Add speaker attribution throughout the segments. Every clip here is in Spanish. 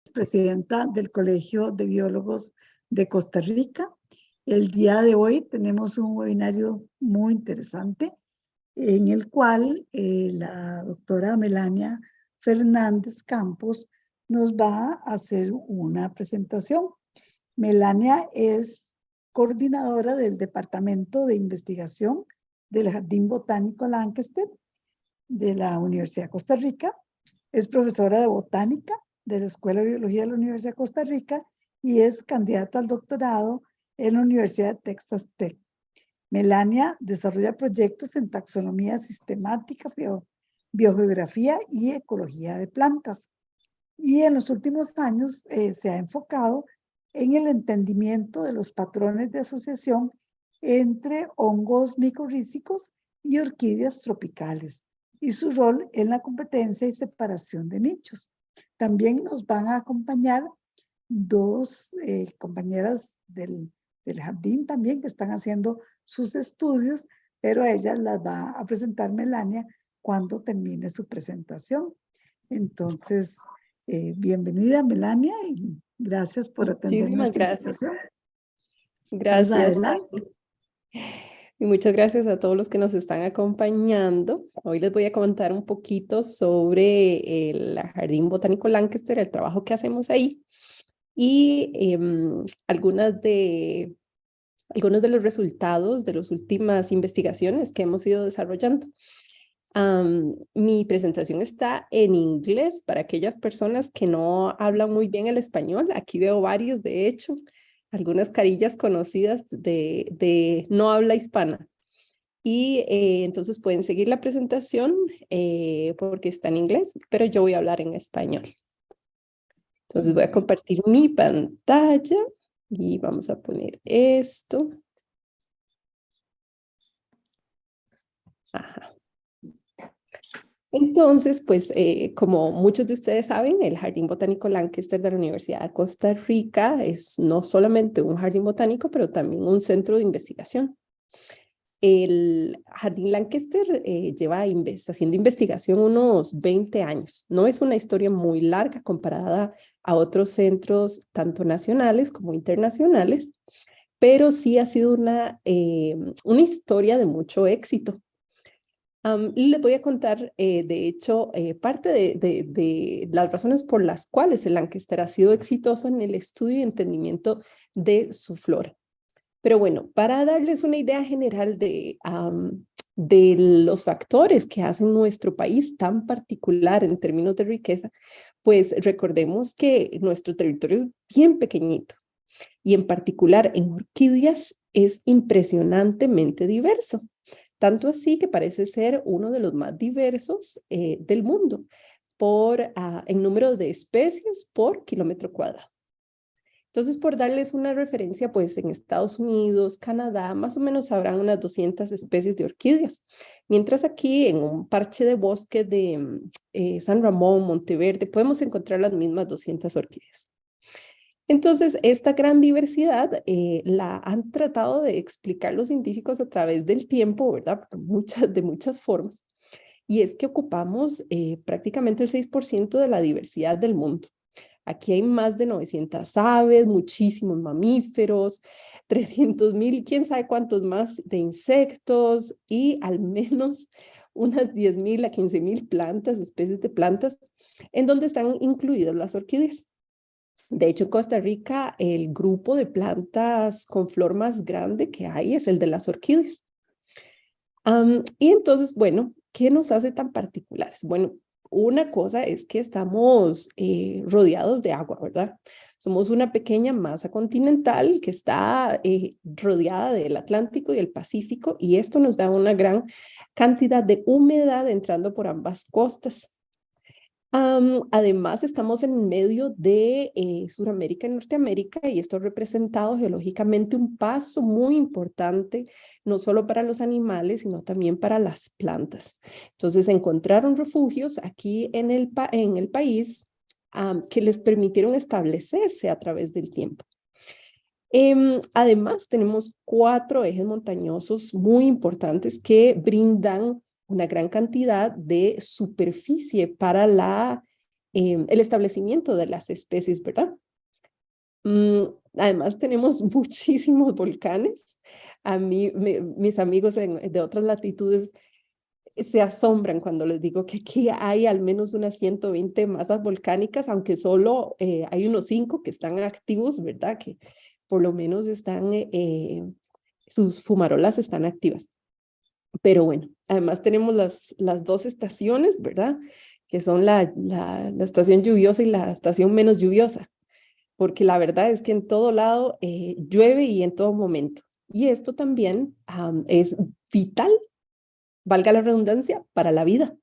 Speaker 1: Presidenta del Colegio de Biólogos de Costa Rica. El día de hoy tenemos un webinario muy interesante en el cual la doctora Melania Fernández Campos nos va a hacer una presentación. Melania es coordinadora del Departamento de Investigación del Jardín Botánico Lancaster de la Universidad de Costa Rica. Es profesora de botánica de la Escuela de Biología de la Universidad de Costa Rica y es candidata al doctorado en la Universidad de Texas Tech. Melania desarrolla proyectos en taxonomía sistemática, biogeografía y ecología de plantas. Y en los últimos años se ha enfocado en el entendimiento de los patrones de asociación entre hongos micorrízicos y orquídeas tropicales y su rol en la competencia y separación de nichos. También nos van a acompañar dos compañeras del jardín también que están haciendo sus estudios, pero ellas las va a presentar Melania cuando termine su presentación. Entonces, bienvenida Melania y gracias por atender
Speaker 2: Muchísimas
Speaker 1: nuestra
Speaker 2: gracias.
Speaker 1: invitación.
Speaker 2: Gracias.
Speaker 1: Adelante.
Speaker 2: Y muchas gracias a todos los que nos están acompañando. Hoy les voy a comentar un poquito sobre el Jardín Botánico Lancaster, el trabajo que hacemos ahí y algunos de los resultados de las últimas investigaciones que hemos ido desarrollando. Mi presentación está en inglés para aquellas personas que no hablan muy bien el español. Aquí veo varios, de hecho, algunas carillas conocidas de no habla hispana. Y entonces pueden seguir la presentación porque está en inglés, pero yo voy a hablar en español. Entonces voy a compartir mi pantalla y vamos a poner esto. Ajá. Entonces, pues, como muchos de ustedes saben, el Jardín Botánico Lancaster de la Universidad de Costa Rica es no solamente un jardín botánico, pero también un centro de investigación. El Jardín Lancaster lleva haciendo investigación unos 20 años. No es una historia muy larga comparada a otros centros, tanto nacionales como internacionales, pero sí ha sido una historia de mucho éxito. Les voy a contar, de hecho, parte de las razones por las cuales el Lancaster ha sido exitoso en el estudio y entendimiento de su flora. Pero bueno, para darles una idea general de los factores que hacen nuestro país tan particular en términos de riqueza, pues recordemos que nuestro territorio es bien pequeñito y en particular en orquídeas es impresionantemente diverso. Tanto así que parece ser uno de los más diversos del mundo en número de especies por kilómetro cuadrado. Entonces, por darles una referencia, pues en Estados Unidos, Canadá, más o menos habrán unas 200 especies de orquídeas, mientras aquí en un parche de bosque de San Ramón, Monteverde, podemos encontrar las mismas 200 orquídeas. Entonces, esta gran diversidad la han tratado de explicar los científicos a través del tiempo, ¿verdad? De muchas formas. Y es que ocupamos prácticamente el 6% de la diversidad del mundo. Aquí hay más de 900 aves, muchísimos mamíferos, 300,000, quién sabe cuántos más de insectos y al menos unas 10,000 a 15,000 plantas, especies de plantas, en donde están incluidas las orquídeas. De hecho, en Costa Rica, el grupo de plantas con flor más grande que hay es el de las orquídeas. Y entonces, bueno, ¿qué nos hace tan particulares? Bueno, una cosa es que estamos rodeados de agua, ¿verdad? Somos una pequeña masa continental que está rodeada del Atlántico y el Pacífico y esto nos da una gran cantidad de humedad entrando por ambas costas. Además, estamos en medio de Sudamérica y Norteamérica y esto ha representado geológicamente un paso muy importante, no solo para los animales, sino también para las plantas. Entonces, encontraron refugios aquí en el país que les permitieron establecerse a través del tiempo. Además, tenemos 4 ejes montañosos muy importantes que brindan una gran cantidad de superficie para la el establecimiento de las especies, ¿verdad? Además, tenemos muchísimos volcanes. A mí, mis amigos de otras latitudes se asombran cuando les digo que aquí hay al menos unas 120 masas volcánicas, aunque solo hay unos 5 que están activos, ¿verdad? Que por lo menos están, sus fumarolas están activas. Pero bueno, además tenemos las 2 estaciones, ¿verdad? Que son la estación lluviosa y la estación menos lluviosa, porque la verdad es que en todo lado llueve y en todo momento. Y esto también es vital, valga la redundancia, para la vida.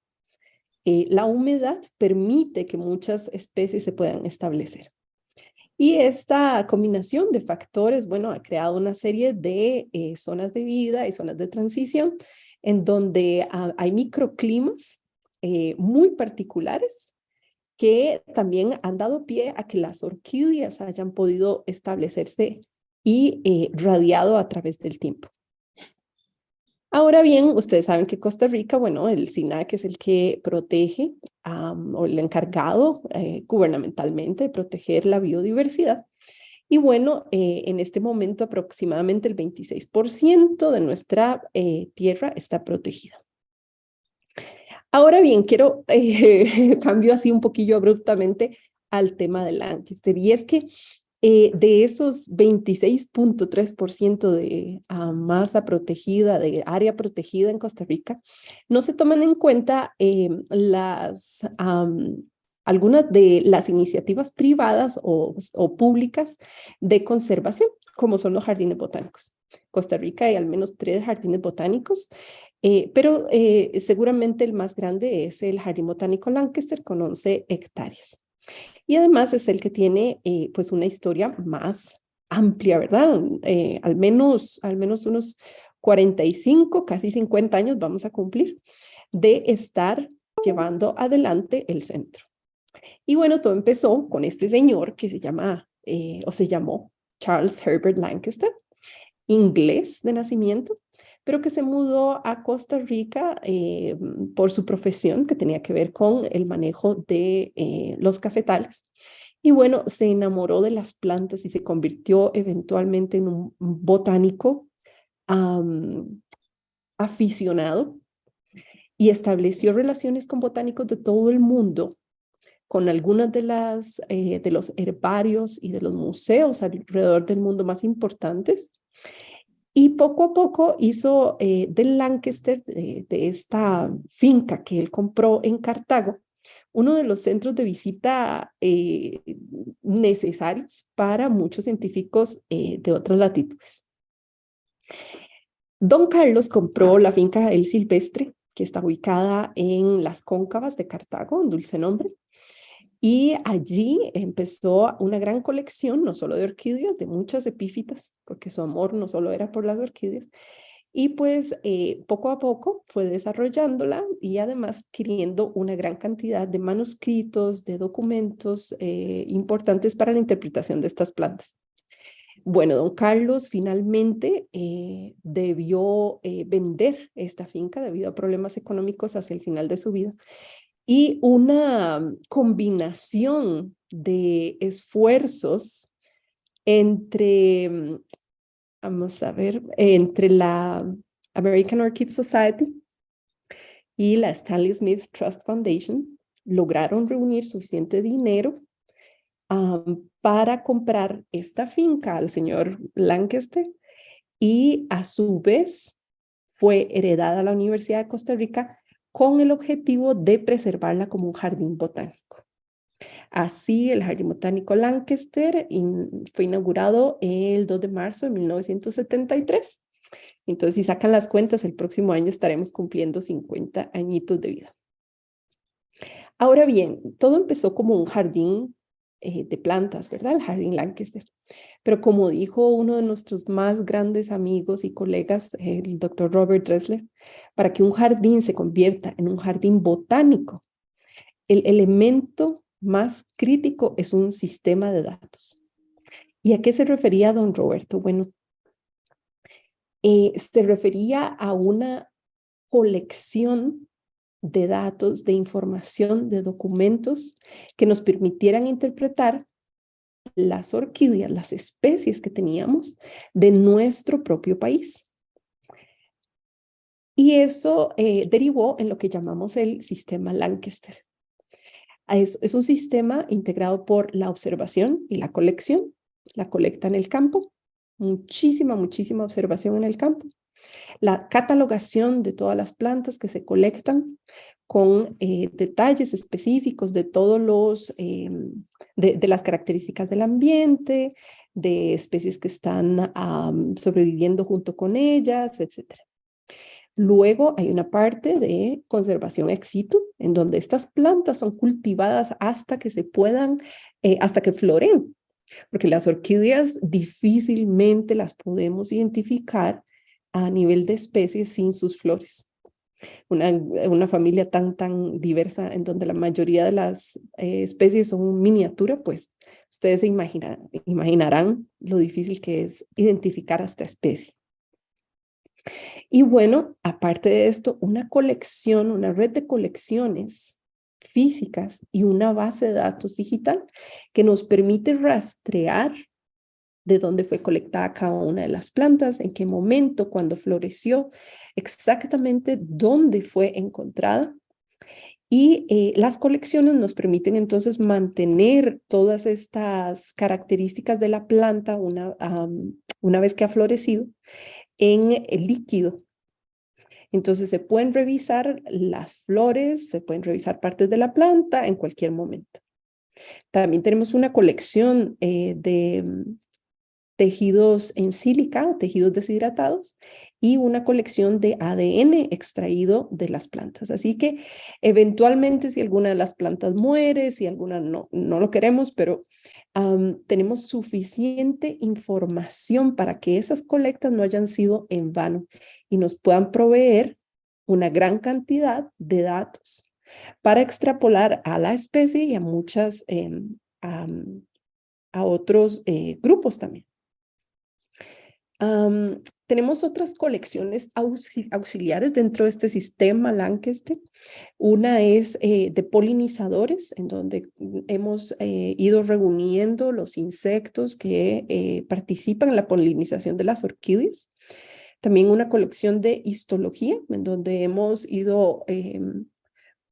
Speaker 2: La humedad permite que muchas especies se puedan establecer. Y esta combinación de factores, bueno, ha creado una serie de zonas de vida y zonas de transición en donde hay microclimas muy particulares que también han dado pie a que las orquídeas hayan podido establecerse y radiado a través del tiempo. Ahora bien, ustedes saben que Costa Rica, bueno, el SINAC es el que protege o el encargado gubernamentalmente de proteger la biodiversidad. Y bueno, en este momento aproximadamente el 26% de nuestra tierra está protegida. Ahora bien, quiero cambio así un poquillo abruptamente al tema del Lancaster, y es que de esos 26.3% de masa protegida, de área protegida en Costa Rica, no se toman en cuenta algunas de las iniciativas privadas o públicas de conservación, como son los jardines botánicos. Costa Rica hay al menos 3 jardines botánicos, pero seguramente el más grande es el Jardín Botánico Lancaster con 11 hectáreas. Y además es el que tiene pues una historia más amplia, ¿verdad? Al menos unos 45, casi 50 años vamos a cumplir de estar llevando adelante el centro. Y bueno, todo empezó con este señor que se llamó Charles Herbert Lancaster, inglés de nacimiento, pero que se mudó a Costa Rica por su profesión, que tenía que ver con el manejo de los cafetales. Y bueno, se enamoró de las plantas y se convirtió eventualmente en un botánico aficionado y estableció relaciones con botánicos de todo el mundo, con algunas de los herbarios y de los museos alrededor del mundo más importantes. Y poco a poco hizo del Lancaster, de esta finca que él compró en Cartago, uno de los centros de visita necesarios para muchos científicos de otras latitudes. Don Carlos compró la finca El Silvestre, que está ubicada en las Cóncavas de Cartago, en Dulce Nombre, y allí empezó una gran colección, no solo de orquídeas, de muchas epífitas, porque su amor no solo era por las orquídeas. Y pues poco a poco fue desarrollándola y además adquiriendo una gran cantidad de manuscritos, de documentos importantes para la interpretación de estas plantas. Bueno, don Carlos finalmente debió vender esta finca debido a problemas económicos hacia el final de su vida. Y una combinación de esfuerzos entre, vamos a ver, entre la American Orchid Society y la Stanley Smith Trust Foundation lograron reunir suficiente dinero para comprar esta finca al señor Lancaster, y a su vez fue heredada a la Universidad de Costa Rica con el objetivo de preservarla como un jardín botánico. Así, el Jardín Botánico Lancaster fue inaugurado el 2 de marzo de 1973. Entonces, si sacan las cuentas, el próximo año estaremos cumpliendo 50 añitos de vida. Ahora bien, todo empezó como un jardín de plantas, ¿verdad? El Jardín Lancaster. Pero como dijo uno de nuestros más grandes amigos y colegas, el doctor Robert Dressler, para que un jardín se convierta en un jardín botánico, el elemento más crítico es un sistema de datos. ¿Y a qué se refería don Roberto? Bueno, se refería a una colección de datos, de información, de documentos que nos permitieran interpretar las orquídeas, las especies que teníamos de nuestro propio país. Y eso derivó en lo que llamamos el sistema Lancaster. Es un sistema integrado por la observación y la colección, la colecta en el campo, muchísima observación en el campo, la catalogación de todas las plantas que se colectan con detalles específicos de todos los, de las características del ambiente, de especies que están sobreviviendo junto con ellas, etc. Luego hay una parte de conservación ex situ, en donde estas plantas son cultivadas hasta que se puedan, hasta que floren, porque las orquídeas difícilmente las podemos identificar a nivel de especies sin sus flores. Una familia tan diversa en donde la mayoría de las especies son miniatura, pues ustedes se imaginarán lo difícil que es identificar a esta especie. Y bueno, aparte de esto, una colección, una red de colecciones físicas y una base de datos digital que nos permite rastrear de dónde fue colectada cada una de las plantas, en qué momento, cuándo floreció, exactamente dónde fue encontrada. Y las colecciones nos permiten entonces mantener todas estas características de la planta una vez que ha florecido en el líquido. Entonces se pueden revisar las flores, se pueden revisar partes de la planta en cualquier momento. También tenemos una colección de tejidos en sílica, tejidos deshidratados, y una colección de ADN extraído de las plantas. Así que eventualmente si alguna de las plantas muere, si alguna no lo queremos, pero tenemos suficiente información para que esas colectas no hayan sido en vano y nos puedan proveer una gran cantidad de datos para extrapolar a la especie y a muchas, a otros grupos también. Tenemos otras colecciones auxiliares dentro de este sistema Lancaster. Una es de polinizadores, en donde hemos ido reuniendo los insectos que participan en la polinización de las orquídeas. También una colección de histología, en donde hemos ido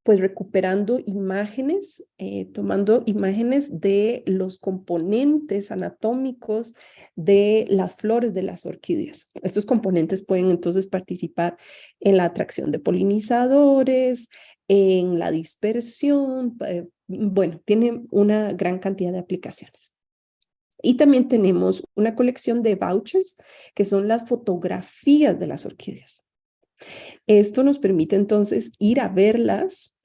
Speaker 2: pues recuperando imágenes, tomando imágenes de los componentes anatómicos de las flores de las orquídeas. Estos componentes pueden entonces participar en la atracción de polinizadores, en la dispersión, bueno, tiene una gran cantidad de aplicaciones. Y también tenemos una colección de vouchers, que son las fotografías de las orquídeas. Esto nos permite entonces ir a verlas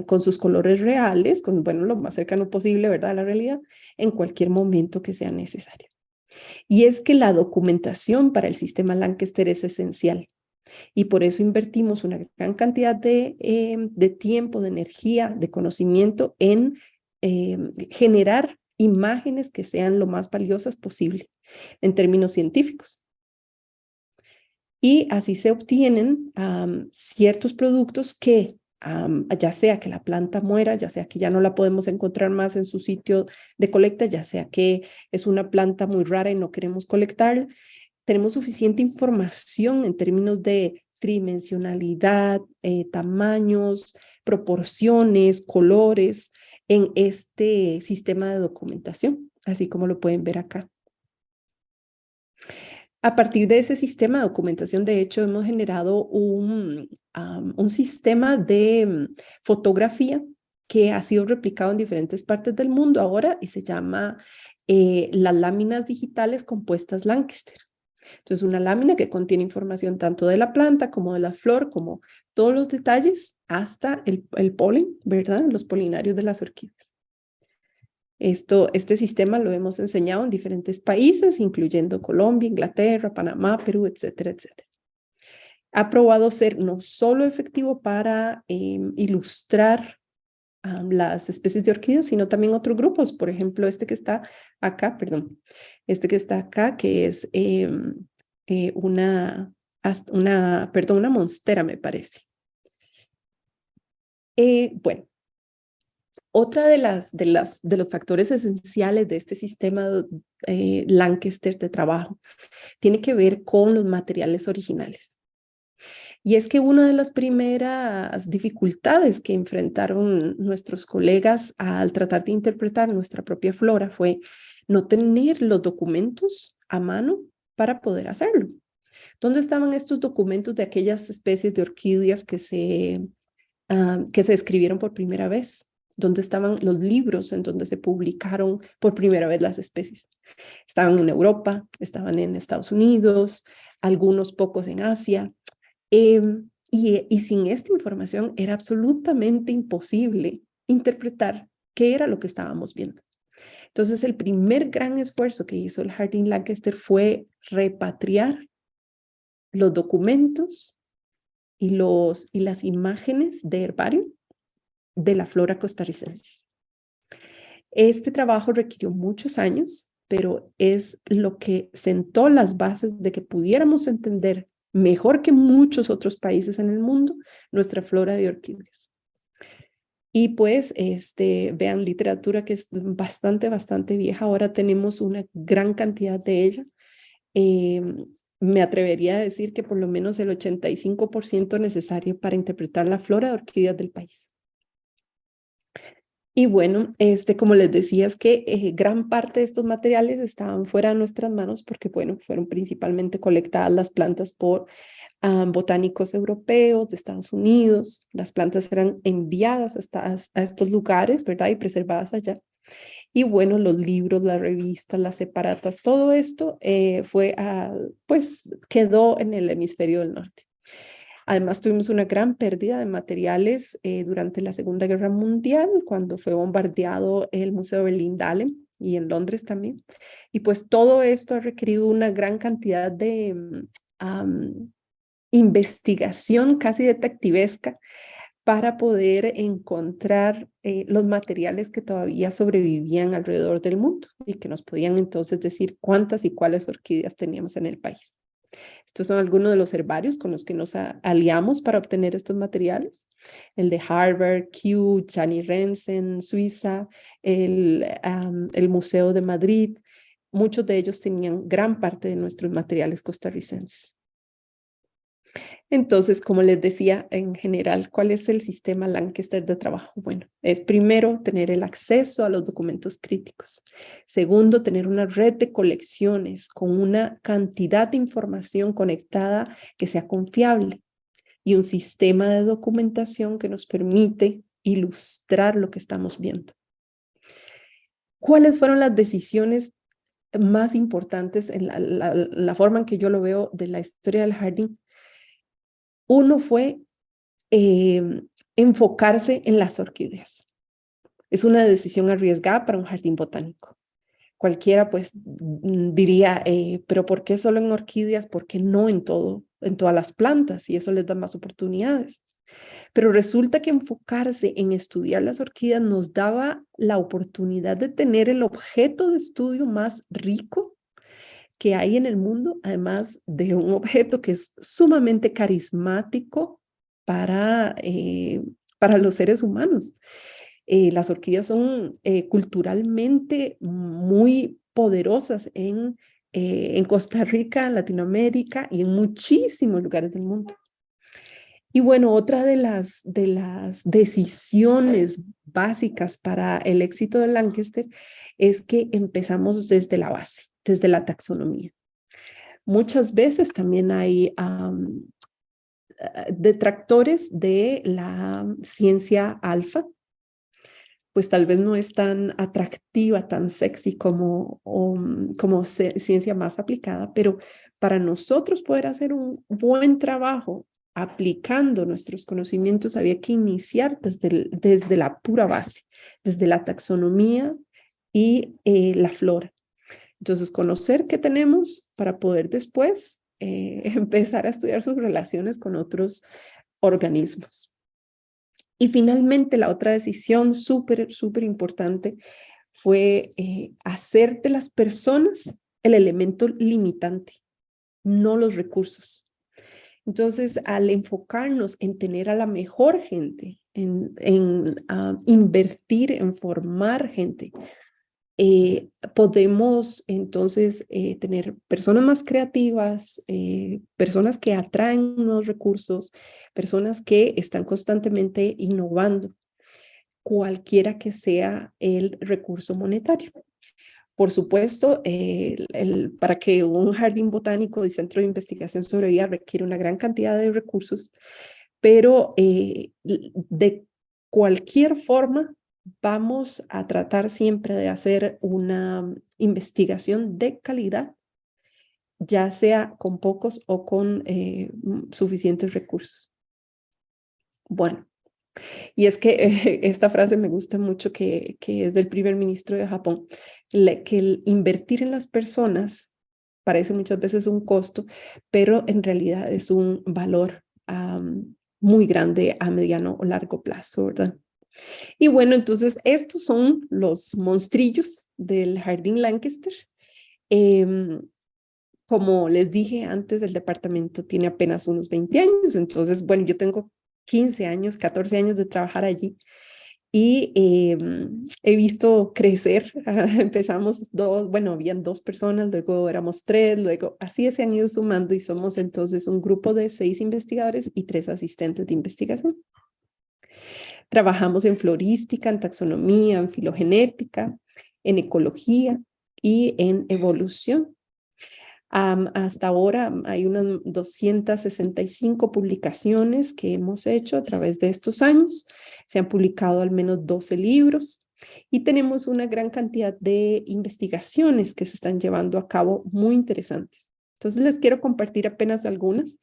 Speaker 2: con sus colores reales, bueno, lo más cercano posible, ¿verdad?, a la realidad, en cualquier momento que sea necesario. Y es que la documentación para el sistema Lancaster es esencial y por eso invertimos una gran cantidad de tiempo, de energía, de conocimiento en generar imágenes que sean lo más valiosas posible en términos científicos. Y así se obtienen ciertos productos que, ya sea que la planta muera, ya sea que ya no la podemos encontrar más en su sitio de colecta, ya sea que es una planta muy rara y no queremos colectar, tenemos suficiente información en términos de tridimensionalidad, tamaños, proporciones, colores en este sistema de documentación, así como lo pueden ver acá. A partir de ese sistema de documentación, de hecho, hemos generado un sistema de fotografía que ha sido replicado en diferentes partes del mundo ahora y se llama las láminas digitales compuestas Lancaster. Entonces, una lámina que contiene información tanto de la planta como de la flor, como todos los detalles, hasta el polen, ¿verdad? Los polinarios de las orquídeas. Este sistema lo hemos enseñado en diferentes países, incluyendo Colombia, Inglaterra, Panamá, Perú, etcétera, etcétera. Ha probado ser no solo efectivo para ilustrar las especies de orquídeas, sino también otros grupos. Por ejemplo, este que está acá, que es una monstera, me parece. Bueno, otra de los factores esenciales de este sistema Lancaster de trabajo tiene que ver con los materiales originales. Y es que una de las primeras dificultades que enfrentaron nuestros colegas al tratar de interpretar nuestra propia flora fue no tener los documentos a mano para poder hacerlo. ¿Dónde estaban estos documentos de aquellas especies de orquídeas que se escribieron por primera vez? ¿Dónde estaban los libros en donde se publicaron por primera vez las especies? Estaban en Europa, estaban en Estados Unidos, algunos pocos en Asia. Y sin esta información era absolutamente imposible interpretar qué era lo que estábamos viendo. Entonces, el primer gran esfuerzo que hizo el Jardín Lancaster fue repatriar los documentos y las imágenes de herbario de la flora costarricense. Este trabajo requirió muchos años, pero es lo que sentó las bases de que pudiéramos entender mejor que muchos otros países en el mundo nuestra flora de orquídeas. Y pues, vean, literatura que es bastante vieja. Ahora tenemos una gran cantidad de ella. Me atrevería a decir que por lo menos el 85% necesario para interpretar la flora de orquídeas del país. Y bueno, como les decía, es que gran parte de estos materiales estaban fuera de nuestras manos porque, bueno, fueron principalmente colectadas las plantas por botánicos europeos de Estados Unidos. Las plantas eran enviadas a estos lugares, ¿verdad? Y preservadas allá. Y bueno, los libros, las revistas, las separatas, todo esto pues quedó en el hemisferio del norte. Además, tuvimos una gran pérdida de materiales durante la Segunda Guerra Mundial, cuando fue bombardeado el Museo Berlin-Dahlem y en Londres también. Y pues todo esto ha requerido una gran cantidad de investigación casi detectivesca para poder encontrar los materiales que todavía sobrevivían alrededor del mundo y que nos podían entonces decir cuántas y cuáles orquídeas teníamos en el país. Estos son algunos de los herbarios con los que nos aliamos para obtener estos materiales. El de Harvard, Kew, Gianni Rensen, Suiza, el Museo de Madrid. Muchos de ellos tenían gran parte de nuestros materiales costarricenses. Entonces, como les decía, en general, ¿cuál es el sistema Lancaster de trabajo? Bueno, es primero tener el acceso a los documentos críticos. Segundo, tener una red de colecciones con una cantidad de información conectada que sea confiable y un sistema de documentación que nos permite ilustrar lo que estamos viendo. ¿Cuáles fueron las decisiones más importantes en la forma en que yo lo veo de la historia del jardín? Uno fue enfocarse en las orquídeas. Es una decisión arriesgada para un jardín botánico. Cualquiera pues diría, pero ¿por qué solo en orquídeas? ¿Por qué no en todas las plantas? Y eso les da más oportunidades. Pero resulta que enfocarse en estudiar las orquídeas nos daba la oportunidad de tener el objeto de estudio más rico que hay en el mundo, además de un objeto que es sumamente carismático para los seres humanos. Las orquídeas son culturalmente muy poderosas en Costa Rica, en Latinoamérica y en muchísimos lugares del mundo. Y bueno, otra de las decisiones básicas para el éxito de Lancaster es que empezamos desde la base, desde la taxonomía. Muchas veces también hay detractores de la ciencia alfa, pues tal vez no es tan atractiva, tan sexy como ciencia más aplicada, pero para nosotros poder hacer un buen trabajo aplicando nuestros conocimientos había que iniciar desde la pura base, desde la taxonomía y la flora. Entonces, conocer qué tenemos para poder después empezar a estudiar sus relaciones con otros organismos. Y finalmente, la otra decisión súper importante fue hacer de las personas el elemento limitante, no los recursos. Entonces, al enfocarnos en tener a la mejor gente, en invertir en formar gente, podemos entonces tener personas más creativas, personas que atraen nuevos recursos, personas que están constantemente innovando, cualquiera que sea el recurso monetario. Por supuesto, para que un jardín botánico y centro de investigación sobreviva requiere una gran cantidad de recursos, pero de cualquier forma vamos a tratar siempre de hacer una investigación de calidad, ya sea con pocos o con suficientes recursos. Bueno. Y es que esta frase me gusta mucho que es del primer ministro de Japón, que el invertir en las personas parece muchas veces un costo, pero en realidad es un valor muy grande a mediano o largo plazo, ¿verdad? Y bueno, entonces estos son los monstrillos del Jardín Lancaster. Como les dije antes, el departamento tiene apenas unos 20 años, entonces, bueno, yo tengo 15 años, 14 años de trabajar allí y he visto crecer. Empezamos bueno, habían 2 personas, luego éramos 3, luego así se han ido sumando y somos entonces un grupo de 6 investigadores y 3 asistentes de investigación. Trabajamos en florística, en taxonomía, en filogenética, en ecología y en evolución. Hasta ahora hay unas 265 publicaciones que hemos hecho a través de estos años. Se han publicado al menos 12 libros y tenemos una gran cantidad de investigaciones que se están llevando a cabo muy interesantes. Entonces les quiero compartir apenas algunas.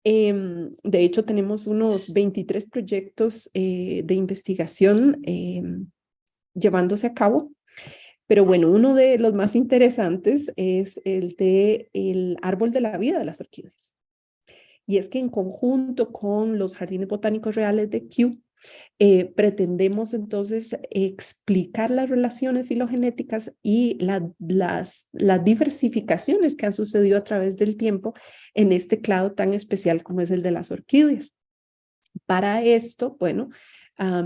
Speaker 2: De hecho, tenemos unos 23 proyectos de investigación llevándose a cabo. Pero bueno, uno de los más interesantes es el de el árbol de la vida de las orquídeas. Y es que en conjunto con los jardines botánicos reales de Kew, pretendemos entonces explicar las relaciones filogenéticas y las diversificaciones que han sucedido a través del tiempo en este clado tan especial como es el de las orquídeas. Para esto, bueno,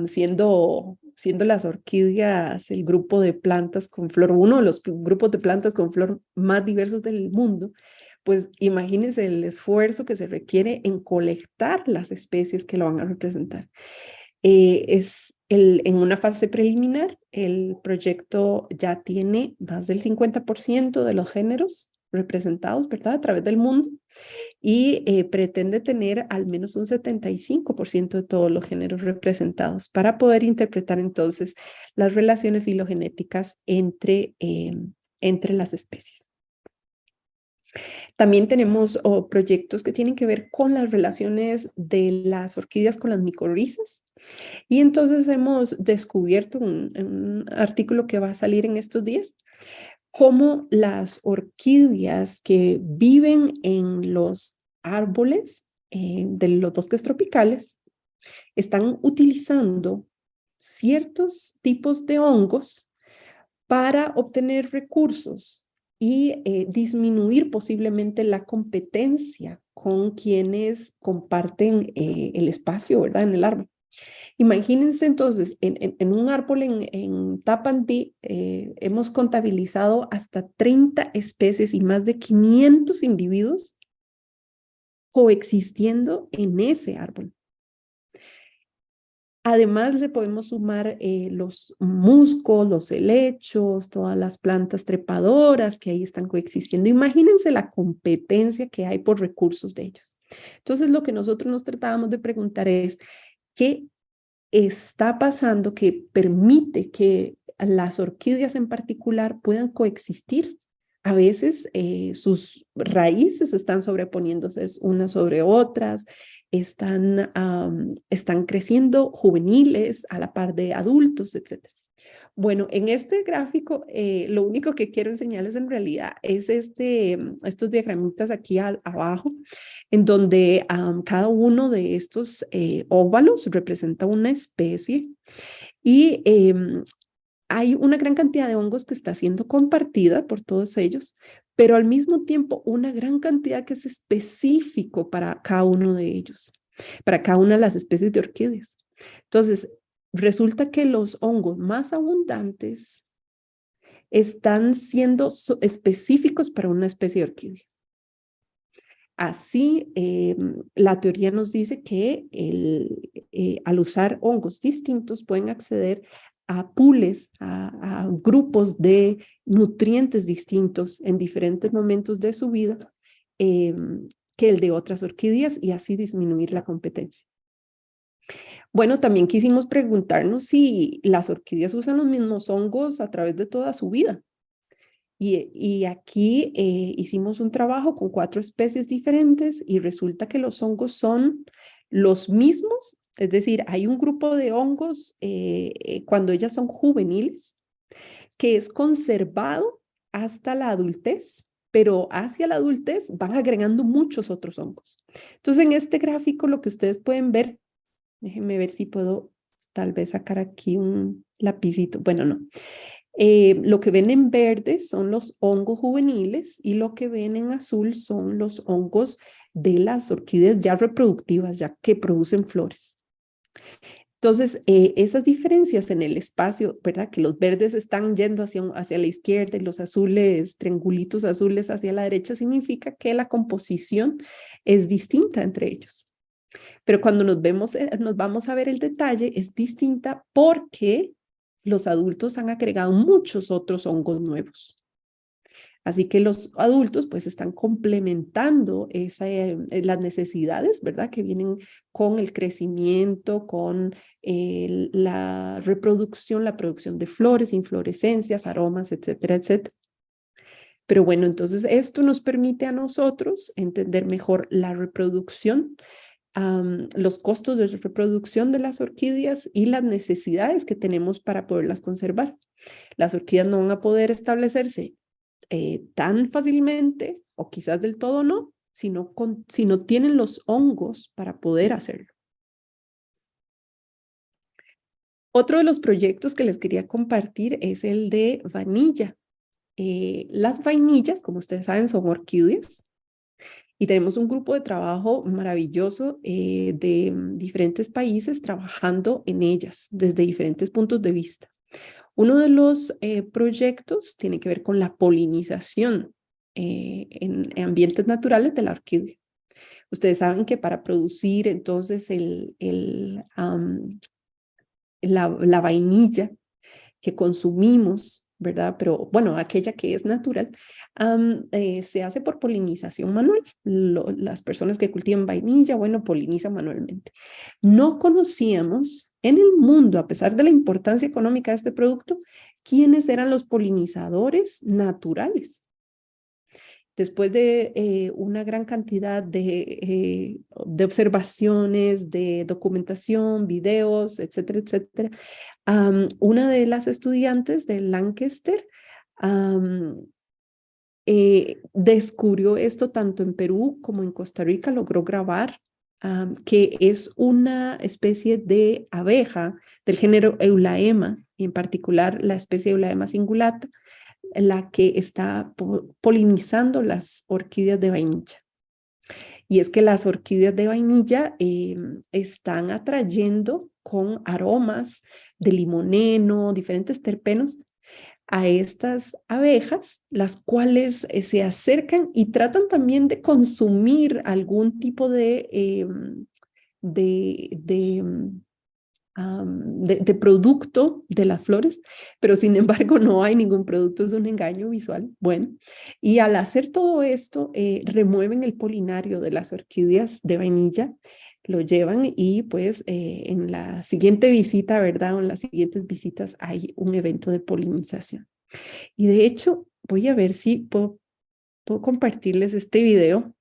Speaker 2: siendo las orquídeas el grupo de plantas con flor, uno de los grupos de plantas con flor más diversos del mundo, pues imagínense el esfuerzo que se requiere en colectar las especies que lo van a representar. En una fase preliminar, el proyecto ya tiene más del 50% de los géneros representados, ¿verdad? A través del mundo y pretende tener al menos un 75% de todos los géneros representados para poder interpretar entonces las relaciones filogenéticas entre las especies. También tenemos proyectos que tienen que ver con las relaciones de las orquídeas con las micorrizas. Y entonces hemos descubierto un artículo que va a salir en estos días, cómo las orquídeas que viven en los árboles de los bosques tropicales están utilizando ciertos tipos de hongos para obtener recursos y disminuir posiblemente la competencia con quienes comparten el espacio, ¿verdad? En el árbol. Imagínense entonces, en un árbol en Tapantí hemos contabilizado hasta 30 especies y más de 500 individuos coexistiendo en ese árbol. Además, le podemos sumar los musgos, los helechos, todas las plantas trepadoras que ahí están coexistiendo. Imagínense la competencia que hay por recursos de ellos. Entonces, lo que nosotros nos tratábamos de preguntar es, ¿qué está pasando que permite que las orquídeas en particular puedan coexistir? A veces sus raíces están sobreponiéndose unas sobre otras, están creciendo juveniles a la par de adultos, etc. Bueno, en este gráfico lo único que quiero enseñarles en realidad es estos diagramitas aquí abajo, en donde cada uno de estos óvalos representa una especie y hay una gran cantidad de hongos que está siendo compartida por todos ellos, pero al mismo tiempo una gran cantidad que es específico para cada uno de ellos, para cada una de las especies de orquídeas. Entonces, resulta que los hongos más abundantes están siendo específicos para una especie de orquídea. Así, la teoría nos dice que al usar hongos distintos pueden acceder a pools, a grupos de nutrientes distintos en diferentes momentos de su vida que el de otras orquídeas y así disminuir la competencia. Bueno, también quisimos preguntarnos si las orquídeas usan los mismos hongos a través de toda su vida. Y aquí hicimos un trabajo con 4 especies diferentes y resulta que los hongos son los mismos, es decir, hay un grupo de hongos cuando ellas son juveniles que es conservado hasta la adultez, pero hacia la adultez van agregando muchos otros hongos. Entonces, en este gráfico lo que ustedes pueden ver, déjenme ver si puedo tal vez sacar aquí un lapicito, bueno, no. Lo que ven en verde son los hongos juveniles y lo que ven en azul son los hongos de las orquídeas ya reproductivas, ya que producen flores. Entonces, esas diferencias en el espacio, ¿verdad? Que los verdes están yendo hacia la izquierda y los azules, triangulitos azules hacia la derecha, significa que la composición es distinta entre ellos. Pero cuando nos vamos a ver el detalle, es distinta porque los adultos han agregado muchos otros hongos nuevos. Así que los adultos pues están complementando las necesidades, ¿verdad? Que vienen con el crecimiento, con la reproducción, la producción de flores, inflorescencias, aromas, etcétera, etcétera. Pero bueno, entonces esto nos permite a nosotros entender mejor la reproducción, los costos de reproducción de las orquídeas y las necesidades que tenemos para poderlas conservar. Las orquídeas no van a poder establecerse tan fácilmente, o quizás del todo no, si no tienen los hongos para poder hacerlo. Otro de los proyectos que les quería compartir es el de vainilla. Las vainillas, como ustedes saben, son orquídeas. Y tenemos un grupo de trabajo maravilloso de diferentes países trabajando en ellas desde diferentes puntos de vista. Uno de los proyectos tiene que ver con la polinización en ambientes naturales de la orquídea. Ustedes saben que para producir entonces la vainilla que consumimos, ¿verdad? Pero bueno, aquella que es natural, se hace por polinización manual. Las personas que cultivan vainilla, bueno, polinizan manualmente. No conocíamos en el mundo, a pesar de la importancia económica de este producto, quiénes eran los polinizadores naturales. Después de una gran cantidad de observaciones, de documentación, videos, etcétera, etcétera, una de las estudiantes de Lancaster descubrió esto tanto en Perú como en Costa Rica, logró grabar que es una especie de abeja del género Eulaema, y en particular la especie Eulaema cingulata, la que está polinizando las orquídeas de vainilla. Y es que las orquídeas de vainilla están atrayendo con aromas de limoneno, diferentes terpenos, a estas abejas, las cuales se acercan y tratan también de consumir algún tipo de producto de las flores, pero sin embargo no hay ningún producto, es un engaño visual. Bueno, y al hacer todo esto, remueven el polinario de las orquídeas de vainilla, lo llevan y pues en la siguiente visita, ¿verdad? O en las siguientes visitas hay un evento de polinización. Y de hecho, voy a ver si puedo compartirles este video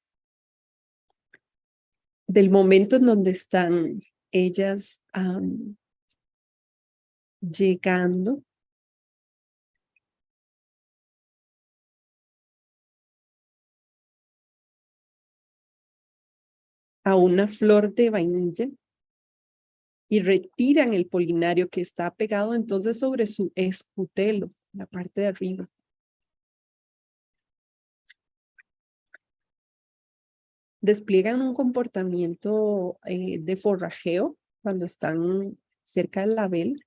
Speaker 2: del momento en donde están ellas llegando a una flor de vainilla y retiran el polinario que está pegado entonces sobre su escutelo, la parte de arriba. despliegan un comportamiento de forrajeo cuando están cerca del labelo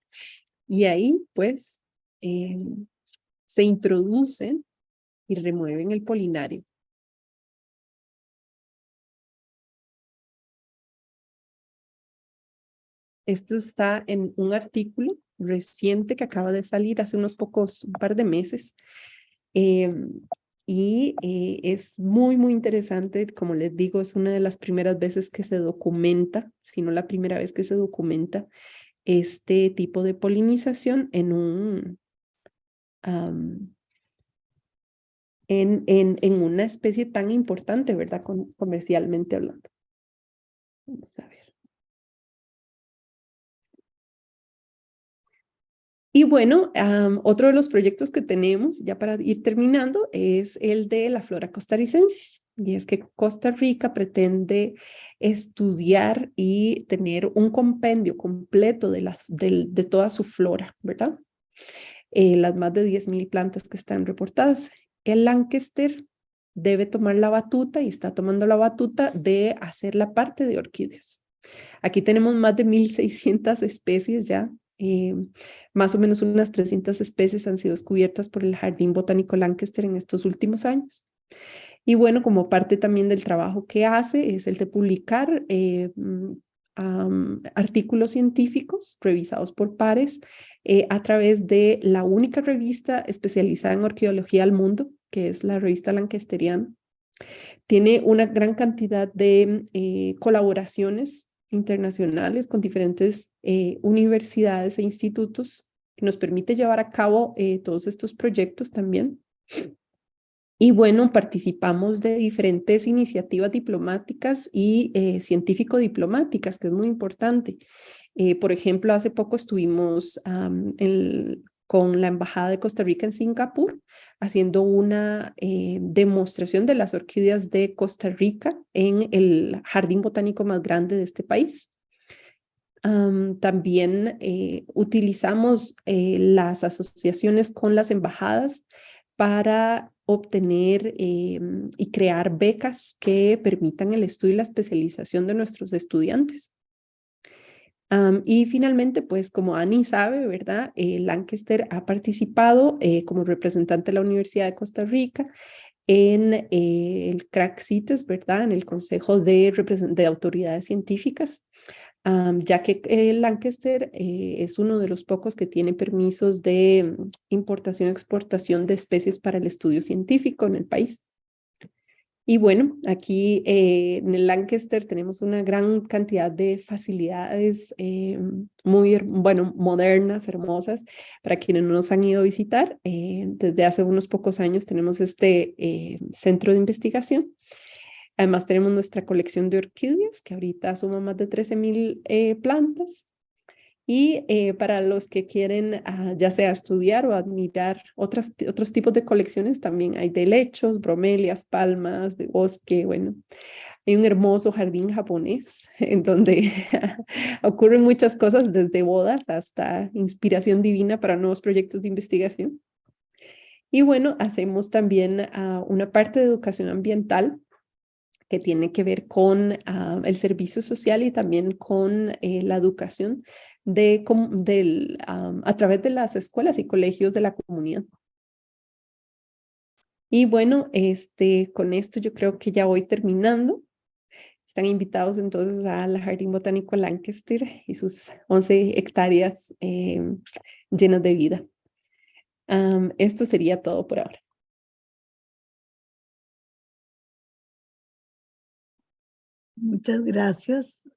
Speaker 2: y ahí pues se introducen y remueven el polinario. Esto está en un artículo reciente que acaba de salir hace un par de meses. Es muy, muy interesante. Como les digo, es una de las primeras veces que se documenta, si no la primera vez que se documenta este tipo de polinización en una especie tan importante, ¿verdad? Comercialmente hablando. Vamos a ver. Y bueno, otro de los proyectos que tenemos, ya para ir terminando, es el de la flora costarricensis. Y es que Costa Rica pretende estudiar y tener un compendio completo de toda su flora, ¿verdad? Las más de 10,000 plantas que están reportadas. El Lancaster debe tomar la batuta y está tomando la batuta de hacer la parte de orquídeas. Aquí tenemos más de 1,600 especies ya. Más o menos unas 300 especies han sido descubiertas por el Jardín Botánico Lancaster en estos últimos años. Y bueno, como parte también del trabajo que hace es el de publicar artículos científicos revisados por pares a través de la única revista especializada en orquídeología del mundo, que es la revista Lancasteriana. Tiene una gran cantidad de colaboraciones internacionales con diferentes universidades e institutos que nos permite llevar a cabo todos estos proyectos también. Y bueno, participamos de diferentes iniciativas diplomáticas y científico-diplomáticas, que es muy importante. Por ejemplo, hace poco estuvimos con la Embajada de Costa Rica en Singapur haciendo una demostración de las orquídeas de Costa Rica en el jardín botánico más grande de este país. También utilizamos las asociaciones con las embajadas para obtener y crear becas que permitan el estudio y la especialización de nuestros estudiantes. Y finalmente, pues como Ani sabe, ¿verdad? Lancaster ha participado como representante de la Universidad de Costa Rica en el CRAC-CITES, ¿verdad? En el Consejo de Autoridades Científicas, ya que Lancaster es uno de los pocos que tiene permisos de importación y exportación de especies para el estudio científico en el país. Y bueno, aquí en el Lancaster tenemos una gran cantidad de facilidades muy, bueno, modernas, hermosas, para quienes no nos han ido a visitar. Desde hace unos pocos años tenemos este centro de investigación. Además tenemos nuestra colección de orquídeas, que ahorita suma más de 13,000 plantas. Y para los que quieren ya sea estudiar o admirar otros tipos de colecciones, también hay de helechos, bromelias, palmas, de bosque. Bueno, hay un hermoso jardín japonés en donde ocurren muchas cosas, desde bodas hasta inspiración divina para nuevos proyectos de investigación. Y bueno, hacemos también una parte de educación ambiental que tiene que ver con el servicio social y también con la educación a través de las escuelas y colegios de la comunidad. Y bueno, con esto yo creo que ya voy terminando. Están invitados entonces al Jardín Botánico Lancaster y sus 11 hectáreas llenas de vida. Esto sería todo por ahora.
Speaker 1: Muchas gracias,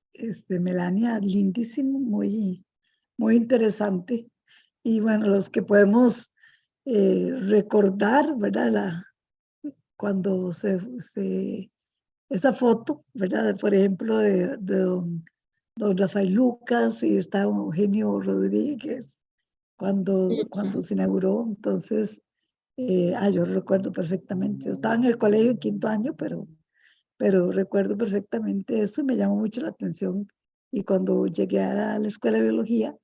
Speaker 1: Melania, lindísimo, muy, muy interesante. Y bueno, los que podemos recordar, ¿verdad? Cuando esa foto, ¿verdad? Por ejemplo, de don Rafael Lucas y está Eugenio Rodríguez, cuando se inauguró. Entonces, yo recuerdo perfectamente. Yo estaba en el colegio en quinto año, pero recuerdo perfectamente eso y me llamó mucho la atención. Y cuando llegué a la escuela de biología,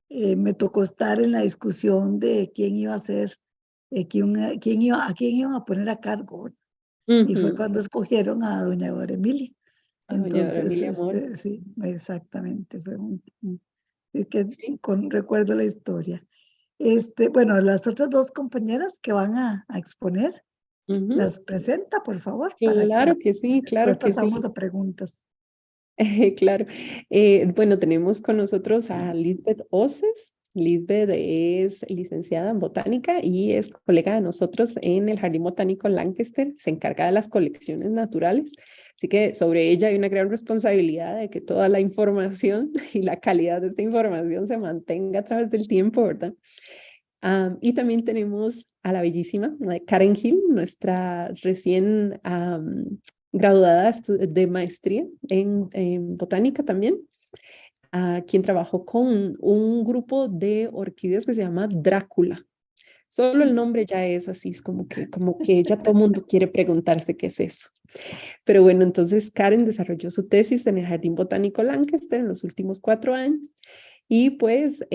Speaker 1: me tocó estar en la discusión de quién iba a ser, a quién iban a poner a cargo, y fue
Speaker 2: Ujú.
Speaker 1: cuando escogieron a doña Dora Emilia.
Speaker 2: A doña Dora
Speaker 1: Entonces,
Speaker 2: Emilia Mora.
Speaker 1: sí, exactamente, fue es que
Speaker 2: Sí.
Speaker 1: recuerdo la historia. Bueno, las otras dos compañeras que van a exponer,
Speaker 2: Ujú.
Speaker 1: las presenta, por favor, para que
Speaker 2: Claro que sí,
Speaker 1: después
Speaker 2: claro que
Speaker 1: pasamos
Speaker 2: sí.
Speaker 1: a preguntas.
Speaker 2: Claro. Bueno, tenemos con nosotros a Lisbeth Oces. Lisbeth es licenciada en botánica y es colega de nosotros en el Jardín Botánico Lancaster. Se encarga de las colecciones naturales. Así que sobre ella hay una gran responsabilidad de que toda la información y la calidad de esta información se mantenga a través del tiempo, ¿verdad? Y también tenemos a la bellísima Karen Hill, nuestra recién graduada de maestría en botánica también, quien trabajó con un grupo de orquídeas que se llama Drácula. Solo el nombre ya es así, es como que ya todo el mundo quiere preguntarse qué es eso. Pero bueno, entonces Karen desarrolló su tesis en el Jardín Botánico Lancaster en los últimos 4 años y pues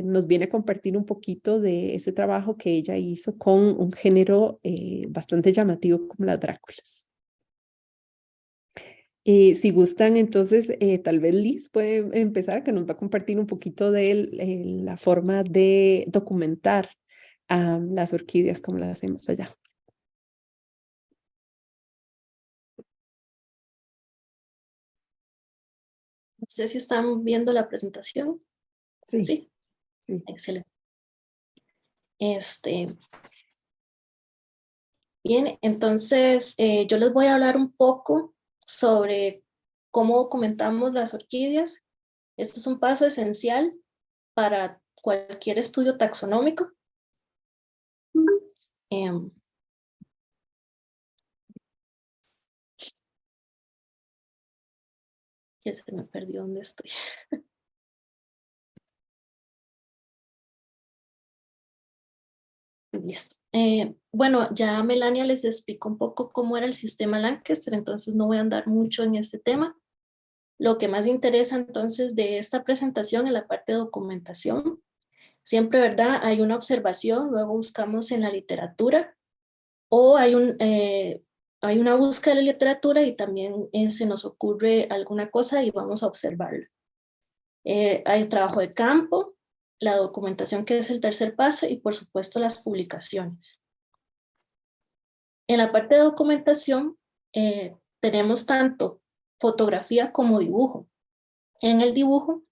Speaker 2: nos viene a compartir un poquito de ese trabajo que ella hizo con un género bastante llamativo como las Dráculas. Si gustan, entonces tal vez Liz puede empezar, que nos va a compartir un poquito de la forma de documentar las orquídeas como las hacemos allá.
Speaker 3: No sé si están viendo la presentación.
Speaker 1: Sí,
Speaker 3: Sí,
Speaker 1: sí.
Speaker 3: excelente. Bien, entonces yo les voy a hablar un poco sobre cómo documentamos las orquídeas. Esto es un paso esencial para cualquier estudio taxonómico. Em, que se me perdió dónde estoy. Listo. Bueno, ya Melania les explicó un poco cómo era el sistema Lancaster, entonces no voy a andar mucho en este tema. Lo que más interesa entonces de esta presentación es la parte de documentación. Siempre, ¿verdad? Hay una observación, luego buscamos en la literatura o hay una búsqueda de la literatura y también se nos ocurre alguna cosa y vamos a observarlo. Hay un trabajo de campo, la documentación que es el tercer paso y por supuesto las publicaciones. En la parte de documentación tenemos tanto fotografía como dibujo. En el dibujo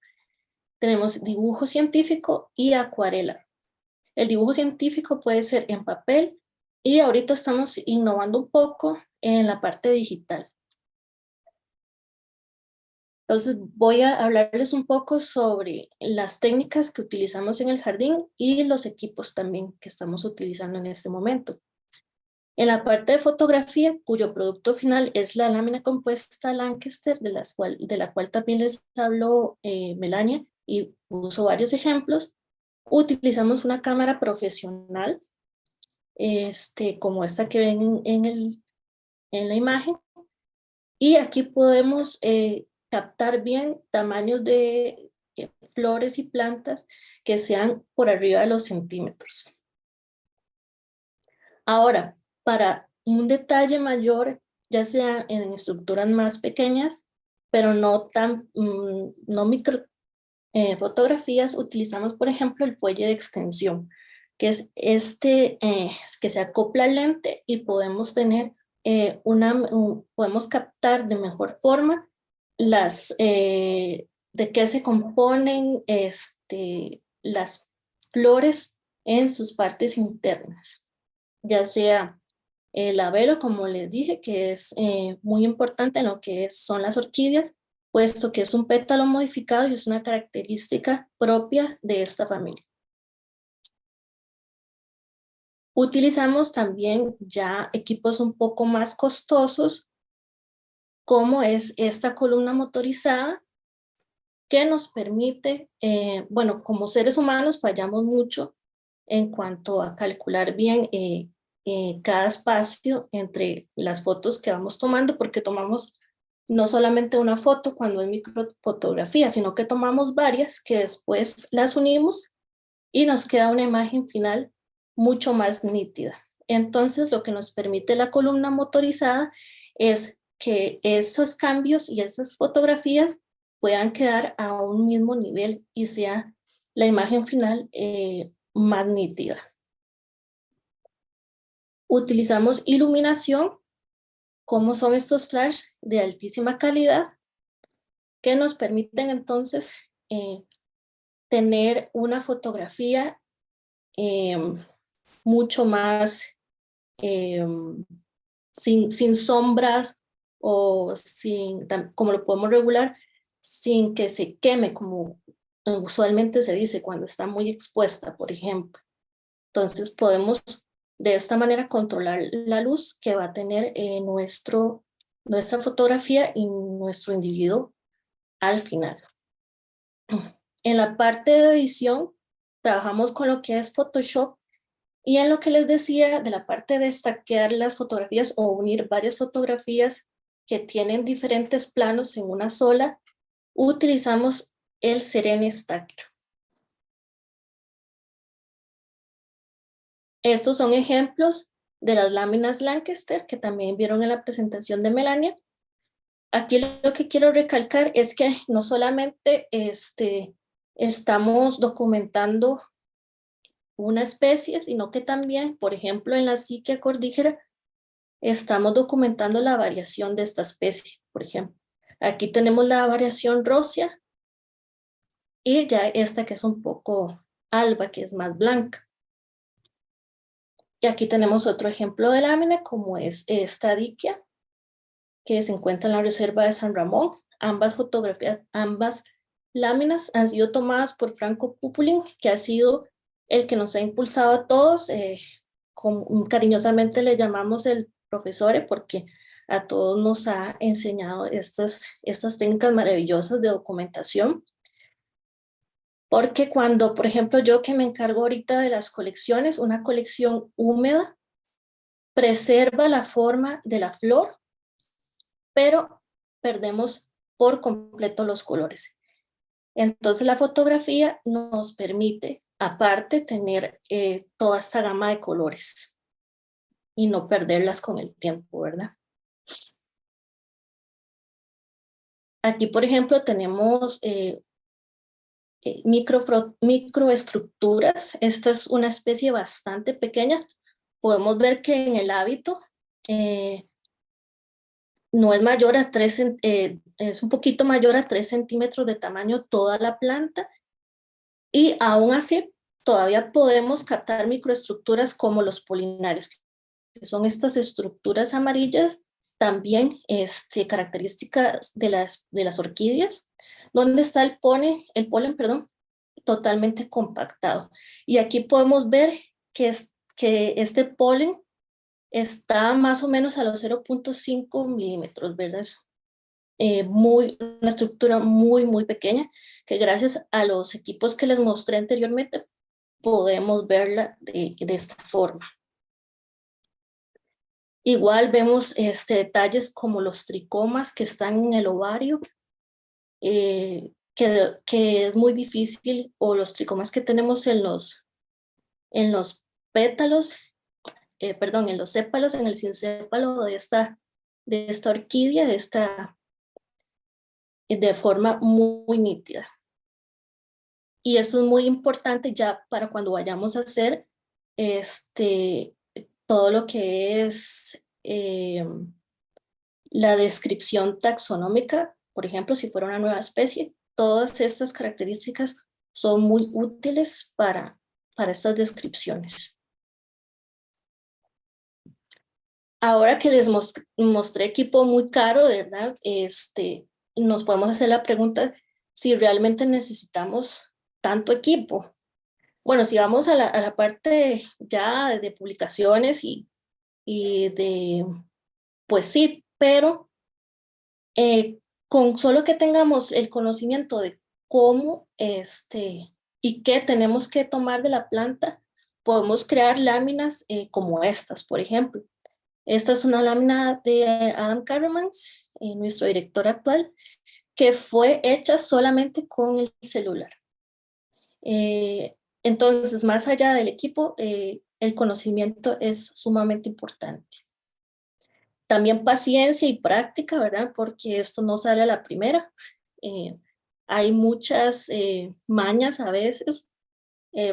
Speaker 3: tenemos dibujo científico y acuarela. El dibujo científico puede ser en papel y ahorita estamos innovando un poco en la parte digital. Entonces voy a hablarles un poco sobre las técnicas que utilizamos en el jardín y los equipos también que estamos utilizando en este momento. En la parte de fotografía, cuyo producto final es la lámina compuesta Lancaster, de la cual también les habló Melania, y uso varios ejemplos, utilizamos una cámara profesional, como esta que ven en la imagen, y aquí podemos captar bien tamaños de flores y plantas que sean por arriba de los centímetros. Ahora, para un detalle mayor, ya sea en estructuras más pequeñas, pero no micro fotografías, utilizamos, por ejemplo, el fuelle de extensión, que es que se acopla al lente y podemos tener podemos captar de mejor forma de qué se componen las flores en sus partes internas, ya sea el labelo, como les dije, que es muy importante en lo que son las orquídeas, puesto que es un pétalo modificado y es una característica propia de esta familia. Utilizamos también ya equipos un poco más costosos, como es esta columna motorizada, que nos permite, bueno, como seres humanos fallamos mucho en cuanto a calcular bien cada espacio entre las fotos que vamos tomando, porque tomamos no solamente una foto cuando es microfotografía, sino que tomamos varias que después las unimos y nos queda una imagen final mucho más nítida. Entonces, lo que nos permite la columna motorizada es que esos cambios y esas fotografías puedan quedar a un mismo nivel y sea la imagen final más nítida. Utilizamos iluminación, como son estos flash de altísima calidad, que nos permiten entonces tener una fotografía mucho más sin sombras o como lo podemos regular, sin que se queme, como usualmente se dice cuando está muy expuesta, por ejemplo. Entonces podemos de esta manera controlar la luz que va a tener nuestra fotografía y nuestro individuo al final. En la parte de edición, trabajamos con lo que es Photoshop, y en lo que les decía de la parte de stackear las fotografías o unir varias fotografías que tienen diferentes planos en una sola, utilizamos el Serene Stacker. Estos son ejemplos de las láminas Lancaster que también vieron en la presentación de Melania. Aquí lo que quiero recalcar es que no solamente estamos documentando una especie, sino que también, por ejemplo, en la psiquia cordígera, estamos documentando la variación de esta especie, por ejemplo. Aquí tenemos la variación rosia y ya esta que es un poco alba, que es más blanca. Y aquí tenemos otro ejemplo de lámina, como es esta diquia, que se encuentra en la reserva de San Ramón. Ambas fotografías, ambas láminas han sido tomadas por Franco Pupulin, que ha sido el que nos ha impulsado a todos. Cariñosamente le llamamos el profesor, porque a todos nos ha enseñado estas técnicas maravillosas de documentación. Porque cuando, por ejemplo, yo que me encargo ahorita de las colecciones, una colección húmeda preserva la forma de la flor, pero perdemos por completo los colores. Entonces la fotografía nos permite, aparte, tener toda esta gama de colores y no perderlas con el tiempo, ¿verdad? Aquí, por ejemplo, tenemos microestructuras. Esta es una especie bastante pequeña. Podemos ver que en el hábito no es mayor a 3, es un poquito mayor a 3 centímetros de tamaño toda la planta, y aún así todavía podemos captar microestructuras como los polinarios, que son estas estructuras amarillas, también características de las orquídeas, donde está el polen, totalmente compactado. Y aquí podemos ver que este polen está más o menos a los 0.5 milímetros, ¿verdad? Una estructura muy, muy pequeña, que gracias a los equipos que les mostré anteriormente, podemos verla de esta forma. Igual vemos detalles como los tricomas que están en el ovario, que es muy difícil, o los tricomas que tenemos en los pétalos, en los sépalos, en el sincépalo de esta orquídea, de forma muy nítida. Y esto es muy importante ya para cuando vayamos a hacer todo lo que es la descripción taxonómica. Por ejemplo, si fuera una nueva especie, todas estas características son muy útiles para estas descripciones. Ahora que les mostré equipo muy caro, de verdad, nos podemos hacer la pregunta si realmente necesitamos tanto equipo. Bueno, si vamos a la parte ya de publicaciones y pues sí, pero con solo que tengamos el conocimiento de cómo y qué tenemos que tomar de la planta, podemos crear láminas como estas, por ejemplo. Esta es una lámina de Adam Karremans, nuestro director actual, que fue hecha solamente con el celular. Entonces, más allá del equipo, el conocimiento es sumamente importante. También paciencia y práctica, ¿verdad? Porque esto no sale a la primera. Hay muchas mañas a veces.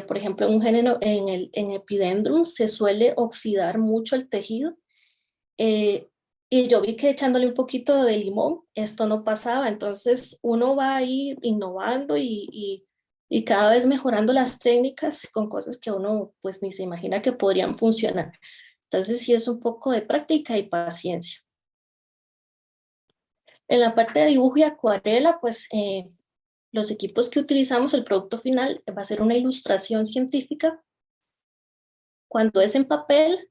Speaker 3: Por ejemplo, en epidendrum se suele oxidar mucho el tejido. Y yo vi que echándole un poquito de limón, esto no pasaba. Entonces uno va a ir innovando y cada vez mejorando las técnicas con cosas que uno pues ni se imagina que podrían funcionar. Entonces sí es un poco de práctica y paciencia. En la parte de dibujo y acuarela, pues los equipos que utilizamos, el producto final va a ser una ilustración científica. Cuando es en papel,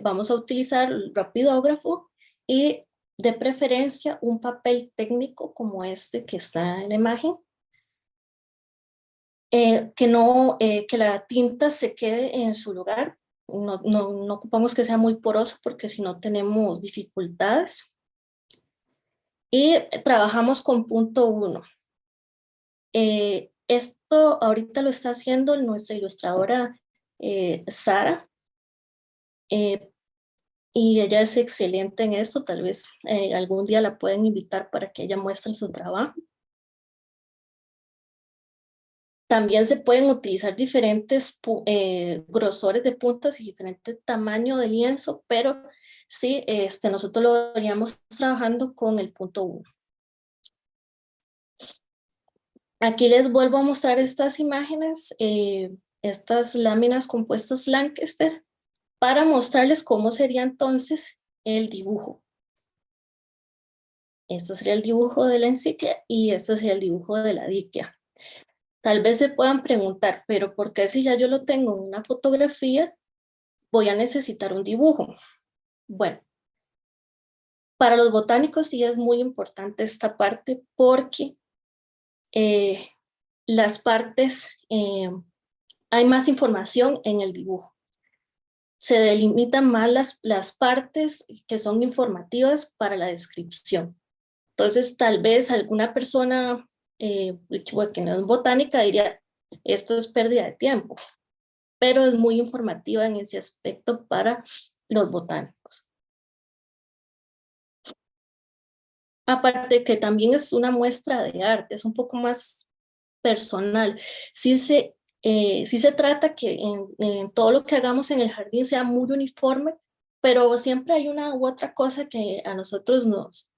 Speaker 3: vamos a utilizar el rapidógrafo y de preferencia un papel técnico como este que está en la imagen. Que la tinta se quede en su lugar. No ocupamos que sea muy poroso porque si no tenemos dificultades. Y trabajamos con punto 1. Esto ahorita lo está haciendo nuestra ilustradora Sara. Y ella es excelente en esto. Tal vez algún día la pueden invitar para que ella muestre su trabajo. También se pueden utilizar diferentes grosores de puntas y diferente tamaño de lienzo, pero sí, nosotros lo haríamos trabajando con el punto 1. Aquí les vuelvo a mostrar estas imágenes, estas láminas compuestas Lancaster, para mostrarles cómo sería entonces el dibujo. Este sería el dibujo de la enciclia y este sería el dibujo de la diquia. Tal vez se puedan preguntar, pero ¿por qué si ya yo lo tengo en una fotografía, voy a necesitar un dibujo? Bueno, para los botánicos sí es muy importante esta parte porque las partes, hay más información en el dibujo. Se delimitan más las partes que son informativas para la descripción. Entonces, tal vez alguna persona que no es botánica diría, esto es pérdida de tiempo, pero es muy informativa en ese aspecto para los botánicos. Aparte que también es una muestra de arte, es un poco más personal. Sí se trata que en todo lo que hagamos en el jardín sea muy uniforme, pero siempre hay una u otra cosa que a nosotros nos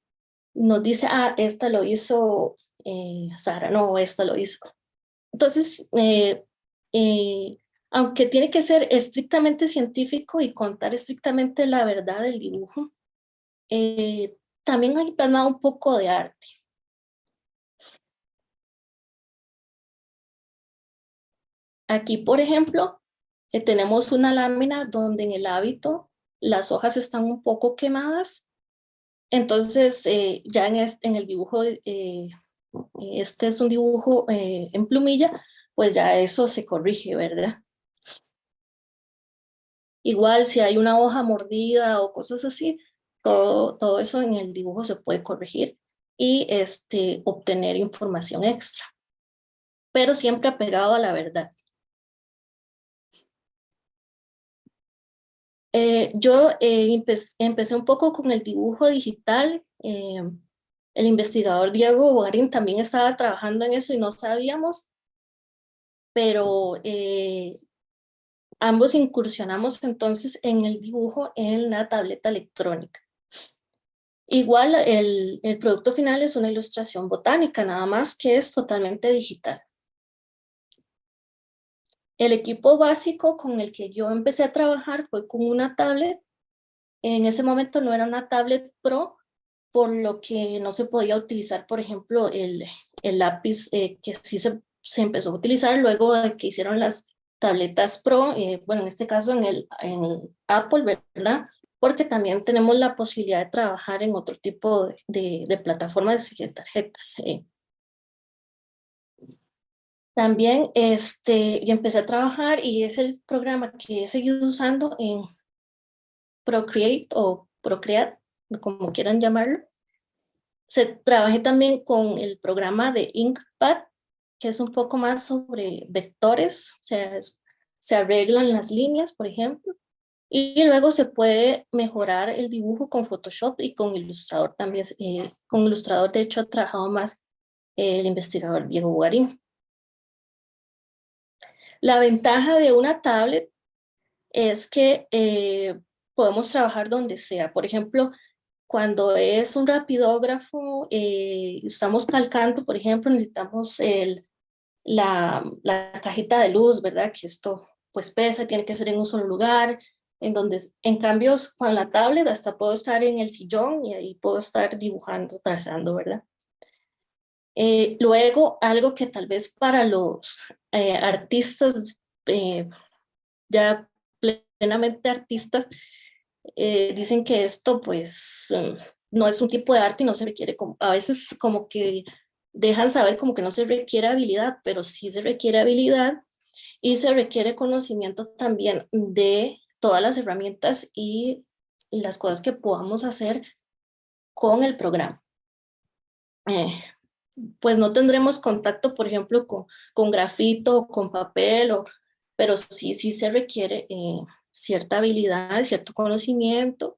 Speaker 3: dice, esta lo hizo Sara, no, esta lo hizo. Entonces, aunque tiene que ser estrictamente científico y contar estrictamente la verdad del dibujo, también hay plasmado un poco de arte. Aquí, por ejemplo, tenemos una lámina donde en el hábito las hojas están un poco quemadas. Entonces, ya en el dibujo, este es un dibujo en plumilla, pues ya eso se corrige, ¿verdad? Igual si hay una hoja mordida o cosas así, todo eso en el dibujo se puede corregir y obtener información extra, pero siempre apegado a la verdad. Yo empecé un poco con el dibujo digital. El investigador Diego Bogarín también estaba trabajando en eso y no sabíamos, pero ambos incursionamos entonces en el dibujo en la tableta electrónica. Igual el producto final es una ilustración botánica, nada más que es totalmente digital. El equipo básico con el que yo empecé a trabajar fue con una tablet. En ese momento no era una tablet Pro, por lo que no se podía utilizar, por ejemplo, el lápiz que sí se empezó a utilizar luego de que hicieron las tabletas Pro, bueno, en este caso en el Apple, ¿verdad? Porque también tenemos la posibilidad de trabajar en otro tipo de plataformas de tarjetas. También yo empecé a trabajar y es el programa que he seguido usando en Procreate o Procreate, como quieran llamarlo. Trabajé también con el programa de Inkpad, que es un poco más sobre vectores, o sea, se arreglan las líneas, por ejemplo, y luego se puede mejorar el dibujo con Photoshop y con Illustrator también. Con Illustrator, de hecho, ha trabajado más el investigador Diego Bugarín. La ventaja de una tablet es que podemos trabajar donde sea. Por ejemplo, cuando es un rapidógrafo, estamos calcando, por ejemplo, necesitamos la cajita de luz, ¿verdad? Que esto pues pesa, tiene que ser en un solo lugar, en cambio con la tablet hasta puedo estar en el sillón y ahí puedo estar dibujando, trazando, ¿verdad? Luego, algo que tal vez para los artistas, ya plenamente artistas, dicen que esto pues no es un tipo de arte y no se requiere, a veces como que dejan saber como que no se requiere habilidad, pero sí se requiere habilidad y se requiere conocimiento también de todas las herramientas y las cosas que podamos hacer con el programa. Pues no tendremos contacto, por ejemplo, con grafito o con papel, pero sí se requiere cierta habilidad, cierto conocimiento,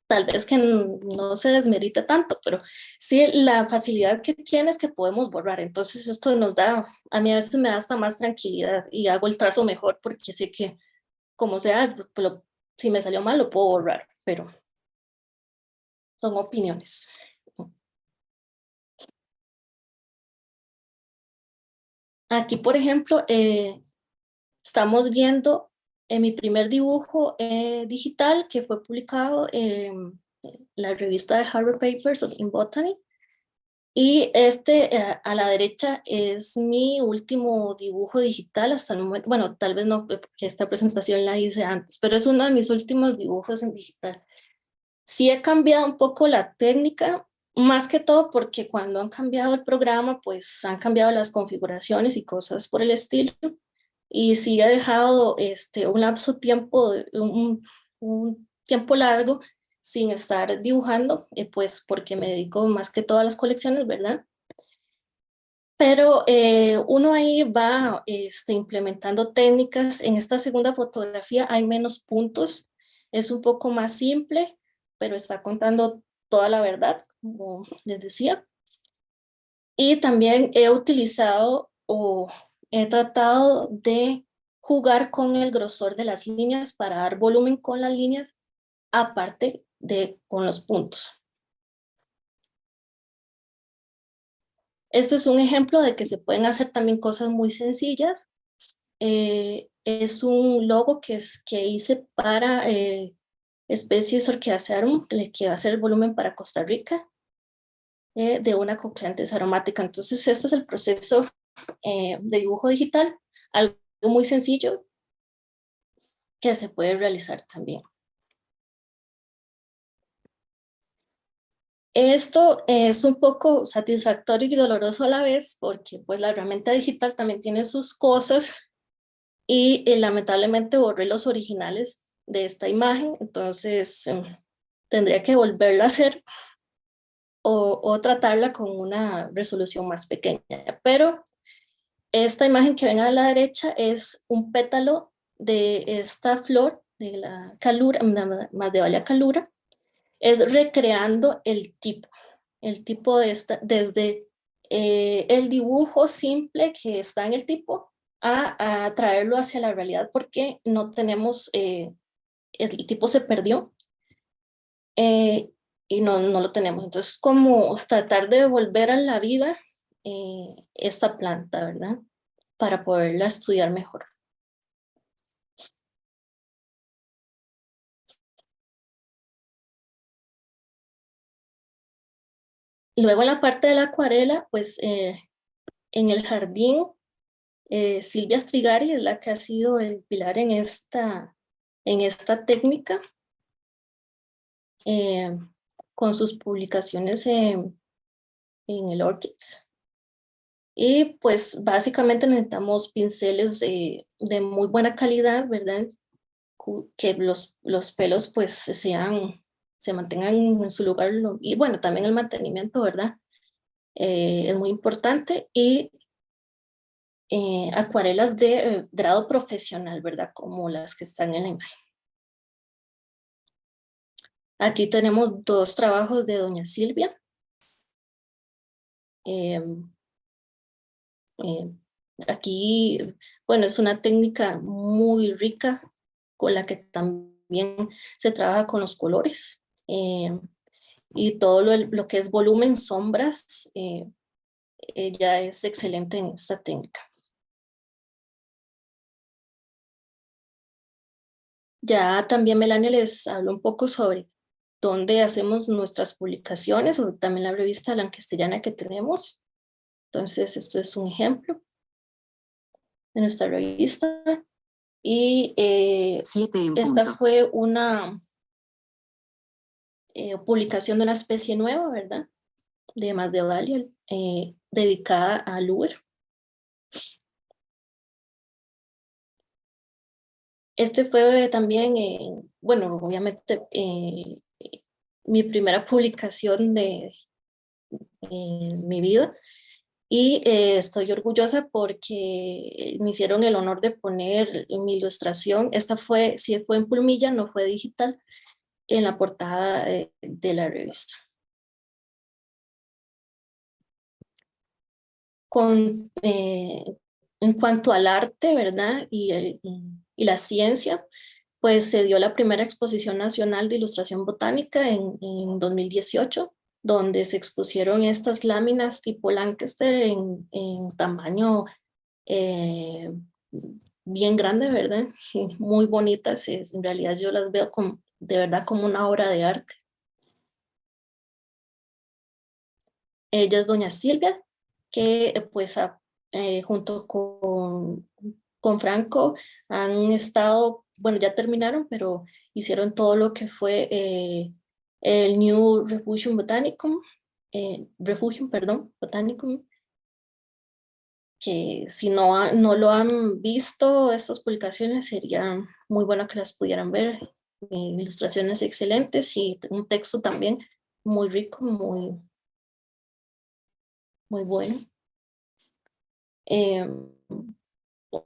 Speaker 3: tal vez que no se desmerita tanto, pero sí la facilidad que tiene es que podemos borrar. Entonces esto nos da, a mí a veces me da hasta más tranquilidad y hago el trazo mejor porque sé que como sea, si me salió mal lo puedo borrar, pero son opiniones. Aquí, por ejemplo, estamos viendo mi primer dibujo digital que fue publicado en la revista de Harvard Papers in Botany. Y a la derecha es mi último dibujo digital hasta el momento. Bueno, tal vez no, porque esta presentación la hice antes, pero es uno de mis últimos dibujos en digital. Sí he cambiado un poco la técnica, más que todo porque cuando han cambiado el programa, pues han cambiado las configuraciones y cosas por el estilo. Y sí he dejado un lapso tiempo, un tiempo largo sin estar dibujando, pues porque me dedico más que todo a las colecciones, ¿verdad? Pero uno ahí va implementando técnicas. En esta segunda fotografía hay menos puntos, es un poco más simple, pero está contando toda la verdad, como les decía. Y también he utilizado o he tratado de jugar con el grosor de las líneas para dar volumen con las líneas, aparte de con los puntos. Este es un ejemplo de que se pueden hacer también cosas muy sencillas. Es un logo que hice para especies Orchidacearum, que va a ser el volumen para Costa Rica, de una Cochleanthes aromática. Entonces, este es el proceso de dibujo digital, algo muy sencillo que se puede realizar también. Esto es un poco satisfactorio y doloroso a la vez porque pues la herramienta digital también tiene sus cosas y lamentablemente borré los originales de esta imagen, entonces tendría que volverla a hacer o tratarla con una resolución más pequeña. Pero esta imagen que ven a la derecha es un pétalo de esta flor, de la calura, Masdevallia calura, es recreando el tipo de esta, desde el dibujo simple que está en el tipo a traerlo hacia la realidad porque no tenemos, el tipo se perdió y no lo tenemos. Entonces, como tratar de volver a la vida esta planta, ¿verdad? Para poderla estudiar mejor. Luego en la parte de la acuarela, pues en el jardín, Silvia Strigari es la que ha sido el pilar en esta técnica, con sus publicaciones en el Orchids. Y pues básicamente necesitamos pinceles de muy buena calidad, ¿verdad? Que los pelos pues se mantengan en su lugar y bueno, también el mantenimiento, ¿verdad? Es muy importante y acuarelas de grado profesional, ¿verdad? Como las que están en la imagen. Aquí tenemos 2 trabajos de doña Silvia. Aquí, bueno, es una técnica muy rica con la que también se trabaja con los colores. Y todo lo que es volumen, sombras, ella es excelente en esta técnica. Ya también Melania les habló un poco sobre dónde hacemos nuestras publicaciones, o también la revista lancastriana que tenemos. Entonces, esto es un ejemplo de nuestra revista. Y esta fue una publicación de una especie nueva, ¿verdad? De Masdevallia, dedicada al Uber. Este fue también, bueno, obviamente, mi primera publicación de mi vida. Y estoy orgullosa porque me hicieron el honor de poner mi ilustración. Esta fue, sí fue en plumilla, no fue digital, en la portada de la revista. En cuanto al arte, ¿verdad? Y la ciencia, pues se dio la primera exposición nacional de ilustración botánica en 2018, donde se expusieron estas láminas tipo Lancaster en tamaño bien grande, ¿verdad? Muy bonitas, en realidad yo las veo de verdad como una obra de arte. Ella es doña Silvia, que pues junto con Franco han estado, bueno, ya terminaron, pero hicieron todo lo que fue el New Refugium Botanicum, Botanicum, que si no lo han visto, estas publicaciones, sería muy bueno que las pudieran ver. Ilustraciones excelentes y un texto también muy rico, muy bueno.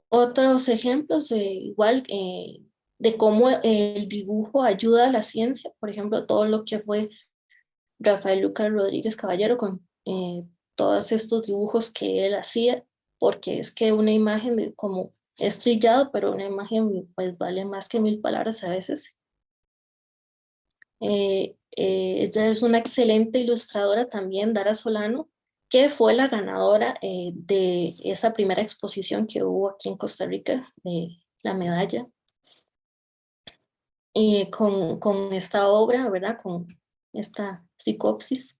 Speaker 3: Otros ejemplos igual de cómo el dibujo ayuda a la ciencia, por ejemplo, todo lo que fue Rafael Lucas Rodríguez Caballero con todos estos dibujos que él hacía, porque es que una imagen como es trillado, pero una imagen pues vale más que 1000 palabras a veces. Ella es una excelente ilustradora también, Dara Solano, que fue la ganadora de esa primera exposición que hubo aquí en Costa Rica, de la medalla, con esta obra, ¿verdad? Con esta psicopsis.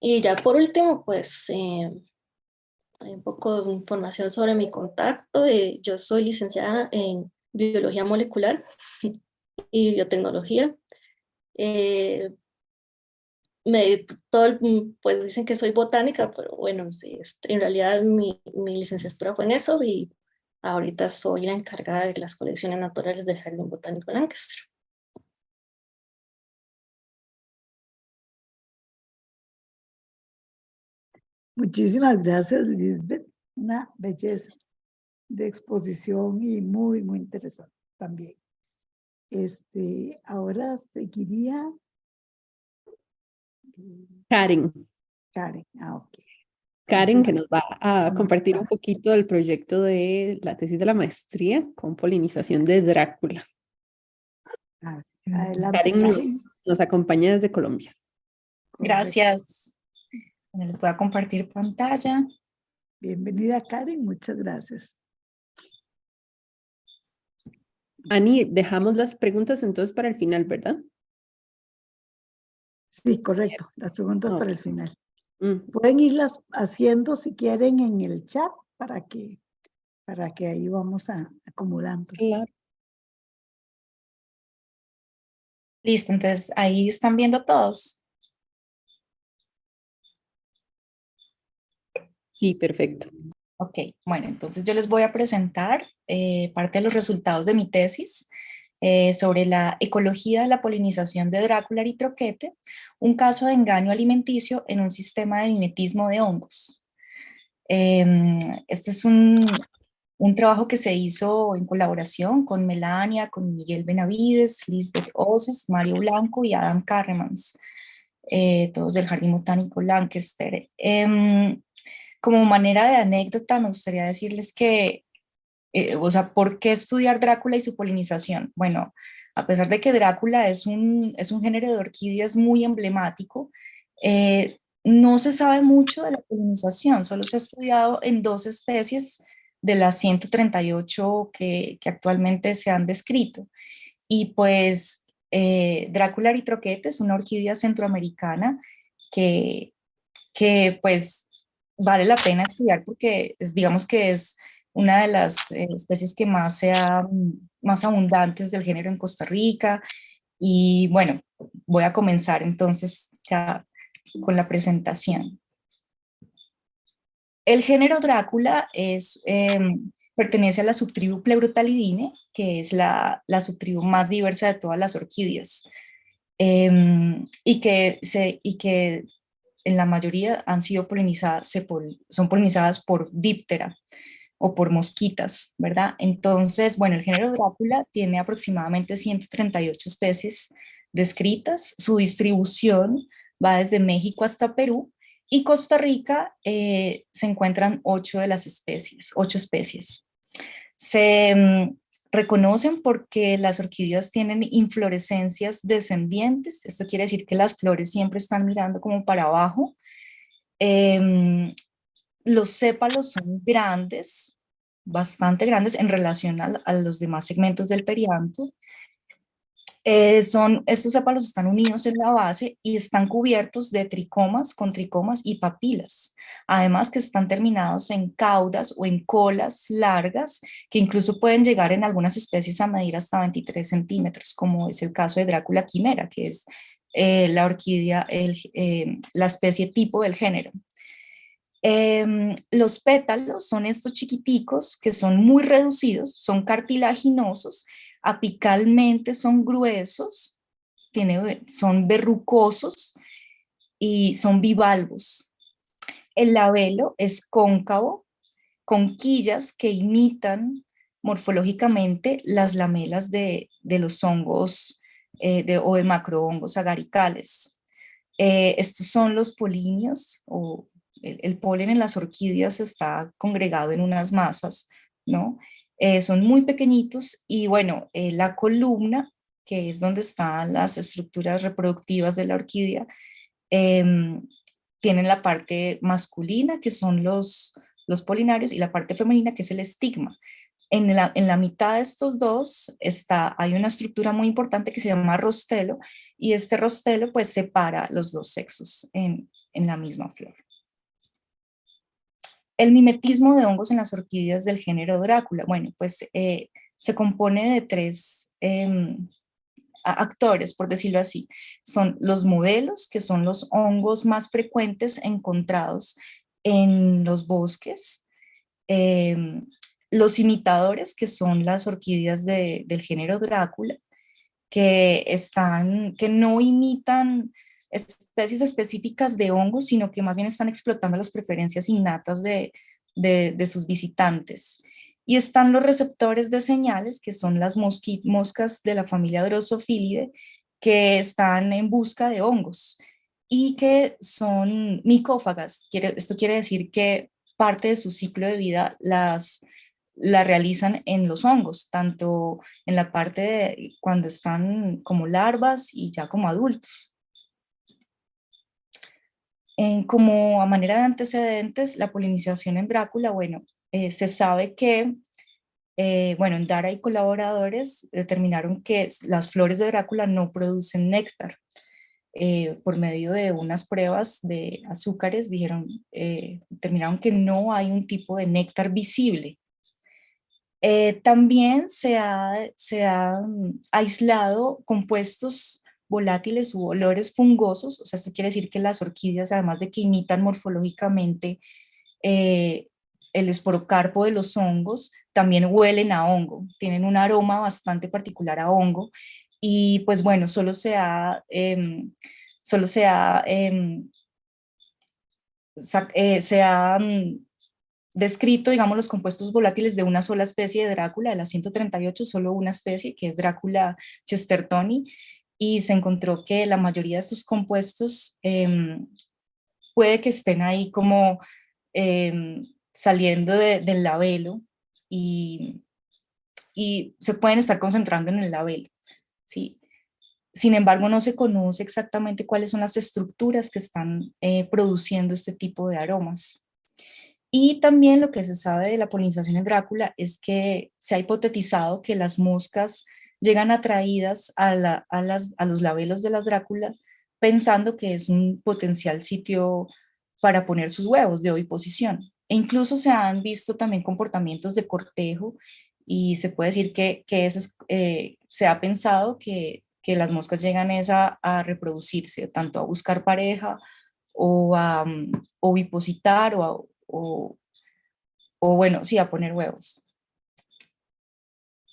Speaker 3: Y ya por último, pues un poco de información sobre mi contacto. Yo soy licenciada en biología molecular y biotecnología. Pues dicen que soy botánica, pero bueno, en realidad mi licenciatura fue en eso y ahorita soy la encargada de las colecciones naturales del Jardín Botánico Lancaster.
Speaker 1: Muchísimas gracias, Lisbeth. Una belleza de exposición y muy, muy interesante también. Ahora seguiría
Speaker 2: Karen.
Speaker 1: Karen. Ok.
Speaker 2: Karen,
Speaker 1: Entonces,
Speaker 2: que nos va a compartir un poquito del proyecto de la tesis de la maestría con polinización de Drácula.
Speaker 1: adelante,
Speaker 2: Karen
Speaker 1: Karen.
Speaker 2: nos acompaña desde Colombia.
Speaker 4: Gracias. Bueno, les voy a compartir pantalla.
Speaker 1: Bienvenida, Karen. Muchas gracias.
Speaker 2: Ani, dejamos las preguntas entonces para el final, ¿verdad?
Speaker 1: Sí, correcto. Las preguntas para el final.
Speaker 2: Mm.
Speaker 1: Pueden irlas haciendo si quieren en el chat para que ahí vamos acumulando.
Speaker 2: Claro.
Speaker 4: Listo, entonces ahí están viendo todos.
Speaker 2: Sí, perfecto.
Speaker 4: Ok, bueno, entonces yo les voy a presentar parte de los resultados de mi tesis sobre la ecología de la polinización de Drácula eritroquete, un caso de engaño alimenticio en un sistema de mimetismo de hongos. Este es un trabajo que se hizo en colaboración con Melania, con Miguel Benavides, Lisbeth Oces, Mario Blanco y Adam Carremans, todos del Jardín Botánico Lancaster. Como manera de anécdota, me gustaría decirles que, o sea, ¿por qué estudiar Drácula y su polinización? Bueno, a pesar de que Drácula es un género de orquídeas muy emblemático, no se sabe mucho de la polinización, solo se ha estudiado en 2 especies de las 138 que actualmente se han descrito. Y pues Drácula eritroquete es una orquídea centroamericana que, que pues vale la pena estudiar porque digamos que es una de las especies que más abundantes del género en Costa Rica. Y bueno, voy a comenzar entonces ya con la presentación. El género Drácula pertenece a la subtribu Pleurotalidine, que es la subtribu más diversa de todas las orquídeas, y que en la mayoría han sido polinizadas, son polinizadas por díptera o por mosquitas, ¿verdad? Entonces, bueno, el género Drácula tiene aproximadamente 138 especies descritas. Su distribución va desde México hasta Perú, y Costa Rica se encuentran 8 especies. Se reconocen porque las orquídeas tienen inflorescencias descendientes. Esto quiere decir que las flores siempre están mirando como para abajo. Los sépalos son grandes, bastante grandes en relación a los demás segmentos del perianto. Estos sépalos están unidos en la base y están cubiertos de tricomas, con tricomas y papilas. Además que están terminados en caudas o en colas largas que incluso pueden llegar en algunas especies a medir hasta 23 centímetros, como es el caso de Drácula quimera, que es la orquídea, la especie tipo del género. Los pétalos son estos chiquiticos que son muy reducidos, son cartilaginosos, apicalmente son gruesos, son verrucosos y son bivalvos. El labelo es cóncavo, con quillas que imitan morfológicamente las lamelas de los hongos o de macrohongos agaricales. Estos son los polinios, o el polen en las orquídeas está congregado en unas masas, ¿no? Son muy pequeñitos y bueno, la columna, que es donde están las estructuras reproductivas de la orquídea, tienen la parte masculina, que son los polinarios, y la parte femenina, que es el estigma. En la mitad de estos dos hay una estructura muy importante que se llama rostelo, y este rostelo pues separa los dos sexos en la misma flor. El mimetismo de hongos en las orquídeas del género Drácula, bueno, pues se compone de 3 actores, por decirlo así. Son los modelos, que son los hongos más frecuentes encontrados en los bosques. Los imitadores, que son las orquídeas del género Drácula, que no imitan especies específicas de hongos, sino que más bien están explotando las preferencias innatas de sus visitantes. Y están los receptores de señales, que son las moscas de la familia Drosophilidae, que están en busca de hongos y que son micófagas. Esto quiere decir que parte de su ciclo de vida la realizan en los hongos, tanto en la parte de cuando están como larvas y ya como adultos. Como a manera de antecedentes, la polinización en Drácula, bueno, se sabe que, bueno, en Dara y colaboradores determinaron que las flores de Drácula no producen néctar. Por medio de unas pruebas de azúcares, determinaron que no hay un tipo de néctar visible. También se ha aislado compuestos volátiles u olores fungosos. O sea, esto quiere decir que las orquídeas, además de que imitan morfológicamente el esporocarpo de los hongos, también huelen a hongo, tienen un aroma bastante particular a hongo. Y pues bueno, solo se ha descrito, digamos, los compuestos volátiles de una sola especie de Drácula, de las 138, solo una especie, que es Drácula chestertoni, y se encontró que la mayoría de estos compuestos puede que estén ahí como saliendo del labelo y se pueden estar concentrando en el labelo, ¿sí? Sin embargo, no se conoce exactamente cuáles son las estructuras que están produciendo este tipo de aromas. Y también lo que se sabe de la polinización en Drácula es que se ha hipotetizado que las moscas llegan atraídas a los labelos de las Drácula pensando que es un potencial sitio para poner sus huevos de oviposición. E incluso se han visto también comportamientos de cortejo y se puede decir que se ha pensado que las moscas llegan a reproducirse, tanto a buscar pareja o a ovipositar o bueno, sí, a poner huevos.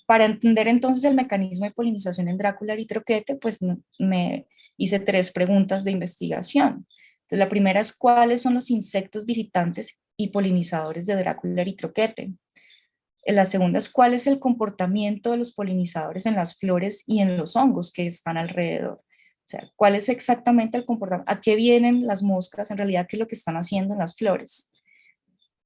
Speaker 4: Para entender entonces el mecanismo de polinización en Drácula eritroquete, pues me hice 3 preguntas de investigación. Entonces, la primera es cuáles son los insectos visitantes y polinizadores de Drácula eritroquete. La segunda es cuál es el comportamiento de los polinizadores en las flores y en los hongos que están alrededor. O sea, cuál es exactamente el comportamiento, a qué vienen las moscas, en realidad qué es lo que están haciendo en las flores.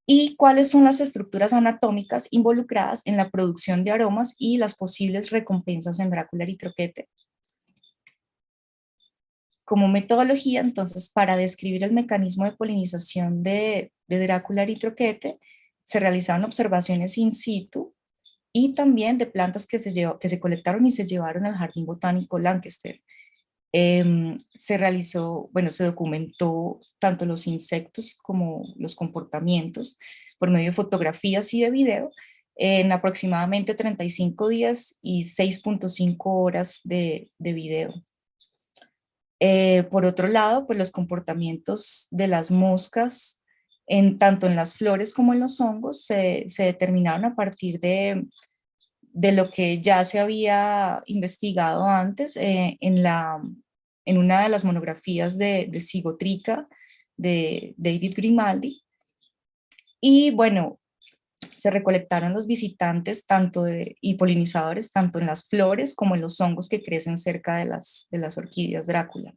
Speaker 4: Y cuáles son las estructuras anatómicas involucradas en la producción de aromas y las posibles recompensas en Drácula eritroquete. Como metodología, entonces, para describir el mecanismo de polinización de Drácula eritroquete, se realizaron observaciones in situ y también de plantas que se colectaron y se llevaron al Jardín Botánico Lancaster. Se realizó, bueno, se documentó tanto los insectos como los comportamientos por medio de fotografías y de video en aproximadamente 35 días y 6.5 horas de video. Por otro lado, pues los comportamientos de las moscas, tanto en las flores como en los hongos, se determinaron a partir de lo que ya se había investigado antes en una de las monografías de Cigotrica de David Grimaldi. Y bueno, se recolectaron los visitantes y polinizadores tanto en las flores como en los hongos que crecen cerca de las orquídeas Drácula.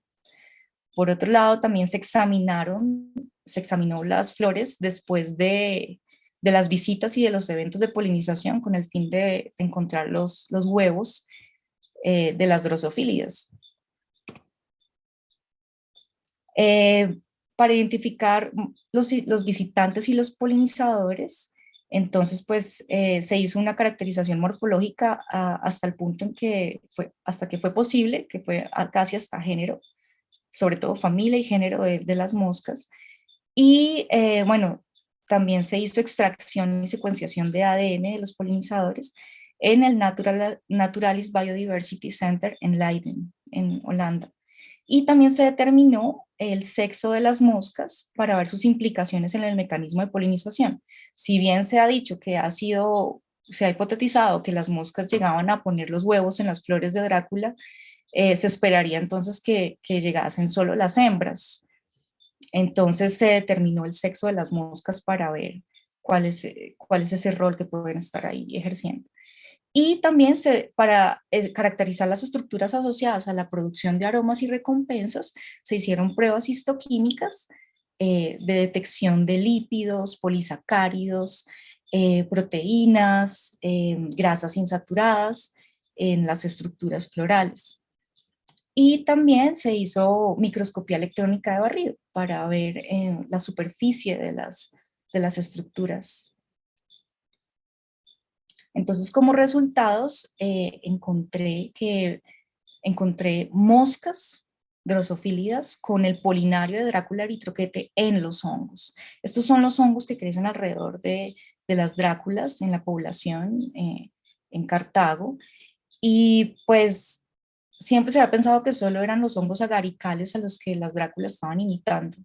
Speaker 4: Por otro lado, también se examinó las flores después de las visitas y de los eventos de polinización con el fin de encontrar los huevos de las drosofílidas. Para identificar los visitantes y los polinizadores, entonces pues se hizo una caracterización morfológica hasta el punto en que hasta que fue posible, que fue casi hasta género, sobre todo familia y género de las moscas. Y bueno, también se hizo extracción y secuenciación de ADN de los polinizadores en el Naturalis Biodiversity Center en Leiden, en Holanda. Y también se determinó el sexo de las moscas para ver sus implicaciones en el mecanismo de polinización. Si bien se ha dicho que se ha hipotetizado que las moscas llegaban a poner los huevos en las flores de Drácula, se esperaría entonces que llegasen solo las hembras. Entonces se determinó el sexo de las moscas para ver cuál es ese rol que pueden estar ahí ejerciendo. Y también para caracterizar las estructuras asociadas a la producción de aromas y recompensas, se hicieron pruebas histoquímicas de detección de lípidos, polisacáridos, proteínas, grasas insaturadas en las estructuras florales. Y también se hizo microscopía electrónica de barrido para ver la superficie de las estructuras. Entonces, como resultados, encontré moscas drosofílidas con el polinario de Drácula eritroquete en los hongos. Estos son los hongos que crecen alrededor de las Dráculas en la población en Cartago. Y pues siempre se había pensado que solo eran los hongos agaricales a los que las Dráculas estaban imitando,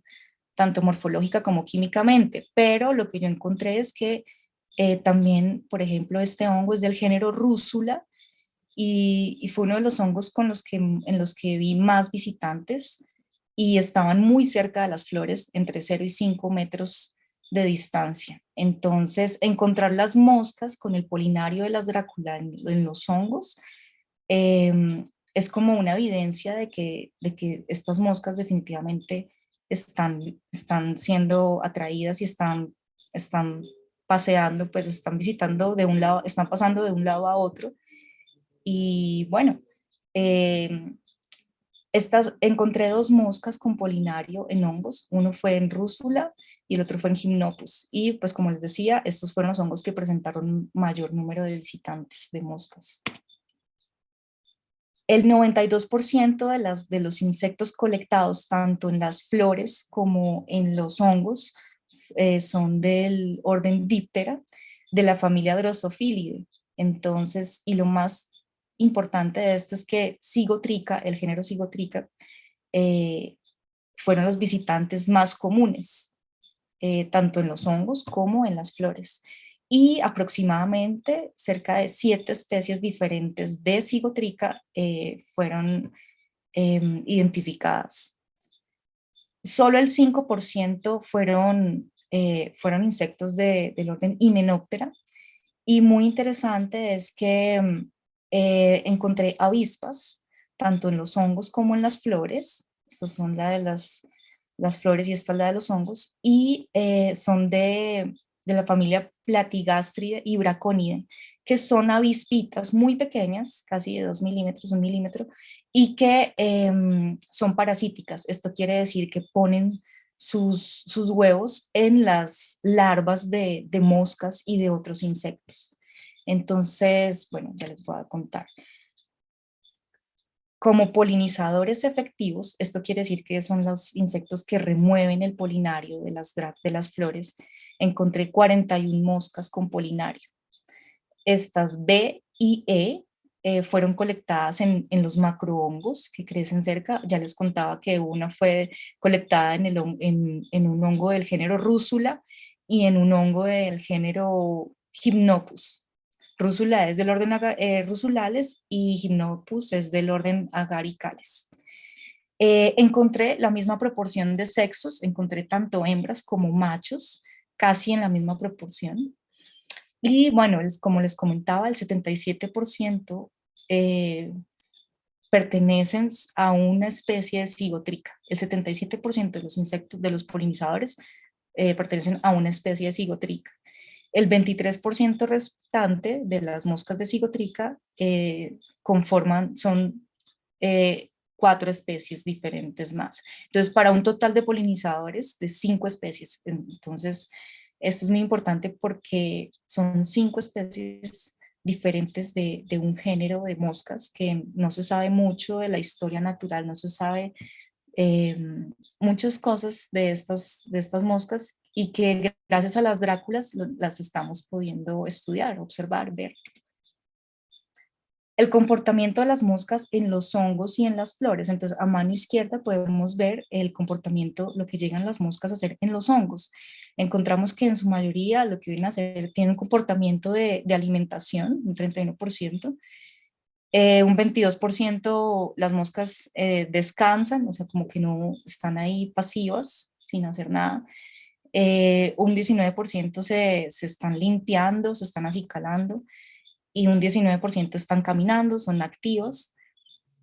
Speaker 4: tanto morfológica como químicamente, pero lo que yo encontré es que también, por ejemplo, este hongo es del género Rúsula y fue uno de los hongos en los que vi más visitantes y estaban muy cerca de las flores, entre 0 y 5 metros de distancia. Entonces, encontrar las moscas con el polinario de las Drácula en los hongos es como una evidencia de que estas moscas definitivamente están siendo atraídas y están paseando, pues están visitando de un lado, están pasando de un lado a otro. Y bueno, encontré 2 moscas con polinario en hongos, uno fue en rúsula y el otro fue en Gymnopus. Y pues como les decía, estos fueron los hongos que presentaron mayor número de visitantes de moscas. El 92% de los insectos colectados, tanto en las flores como en los hongos, son del orden Diptera, de la familia Drosophilidae. Entonces, y lo más importante de esto es que Sigotrica, el género Sigotrica, fueron los visitantes más comunes, tanto en los hongos como en las flores. Y aproximadamente cerca de 7 especies diferentes de Sigotrica fueron identificadas. Solo el 5% fueron insectos del orden Hymenoptera. Y muy interesante es que encontré avispas, tanto en los hongos como en las flores. Estas son la de las flores y esta es la de los hongos. Y son de la familia Platygastridae y Braconidae, que son avispitas muy pequeñas, casi de 2 milímetros, 1 milímetro, y que son parasíticas. Esto quiere decir que ponen sus huevos en las larvas de moscas y de otros insectos. Entonces, bueno, ya les voy a contar. Como polinizadores efectivos, esto quiere decir que son los insectos que remueven el polinario de las flores, encontré 41 moscas con polinario. Estas B y E fueron colectadas en los macrohongos que crecen cerca. Ya les contaba que una fue colectada en un hongo del género Rúsula y en un hongo del género Gymnopus. Rúsula es del orden Rusulales y Gymnopus es del orden Agaricales. Encontré la misma proporción de sexos, encontré tanto hembras como machos, casi en la misma proporción. Y bueno, como les comentaba, el 77% pertenecen a una especie de Sigotrica. El 77% de los insectos, de los polinizadores, pertenecen a una especie de Sigotrica. El 23% restante de las moscas de Sigotrica son 4 especies diferentes más. Entonces, para un total de polinizadores de 5 especies. Entonces, esto es muy importante porque son 5 especies diferentes de un género de moscas que no se sabe mucho de la historia natural, no se sabe muchas cosas de estas moscas y que gracias a las Dráculas las estamos pudiendo estudiar, observar, ver. El comportamiento de las moscas en los hongos y en las flores. Entonces, a mano izquierda podemos ver el comportamiento, lo que llegan las moscas a hacer en los hongos. Encontramos que en su mayoría lo que vienen a hacer tienen un comportamiento de alimentación, un 31%. Un 22% las moscas descansan, o sea, como que no están ahí pasivas, sin hacer nada. Un 19% se están limpiando, se están acicalando, y un 19% están caminando, son activos.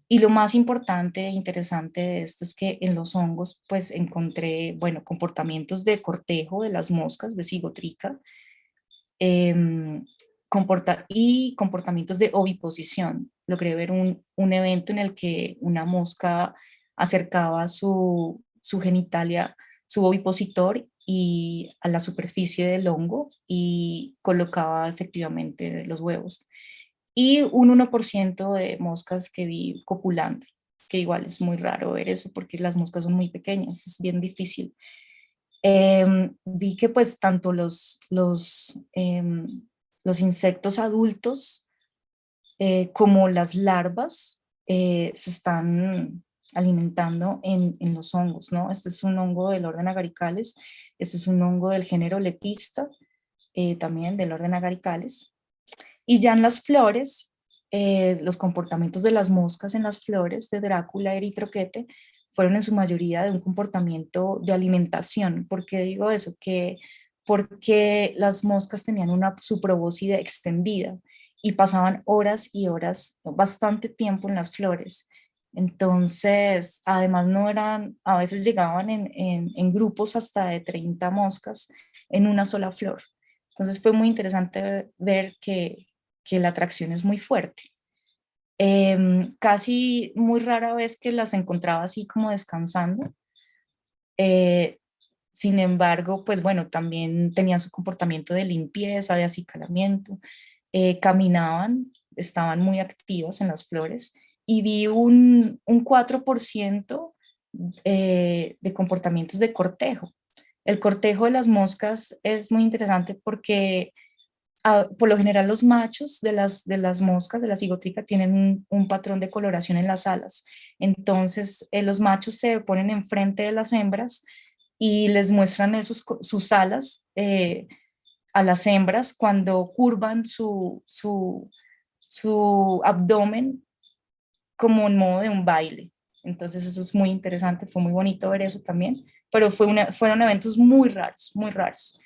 Speaker 4: Y lo más importante e interesante de esto es que en los hongos pues encontré, bueno, comportamientos de cortejo de las moscas, de Sigotrica, y comportamientos de oviposición. Logré ver un evento en el que una mosca acercaba su genitalia, su ovipositor, y a la superficie del hongo y colocaba efectivamente los huevos. Y un 1% de moscas que vi copulando, que igual es muy raro ver eso porque las moscas son muy pequeñas, es bien difícil. Vi que pues tanto los insectos adultos como las larvas se están alimentando en los hongos, ¿no? Este es un hongo del orden Agaricales, este es un hongo del género Lepista, también del orden Agaricales. Y ya en las flores, los comportamientos de las moscas en las flores de Drácula eritroquete fueron en su mayoría de un comportamiento de alimentación. ¿Por qué digo eso? Que porque las moscas tenían su probóscide extendida y pasaban horas y horas, bastante tiempo en las flores. Entonces, además no eran, a veces llegaban en grupos hasta de 30 moscas en una sola flor. Entonces fue muy interesante ver que la atracción es muy fuerte. Casi muy rara vez que las encontraba así como descansando. Sin embargo, pues bueno, también tenían su comportamiento de limpieza, de acicalamiento, caminaban, estaban muy activas en las flores y vi un 4% de comportamientos de cortejo. El cortejo de las moscas es muy interesante porque por lo general los machos de las moscas, de la cigotrica, tienen un patrón de coloración en las alas. Entonces los machos se ponen enfrente de las hembras y les muestran sus alas a las hembras cuando curvan su abdomen como en modo de un baile. Entonces eso es muy interesante, fue muy bonito ver eso también, pero fueron eventos muy raros, muy raros.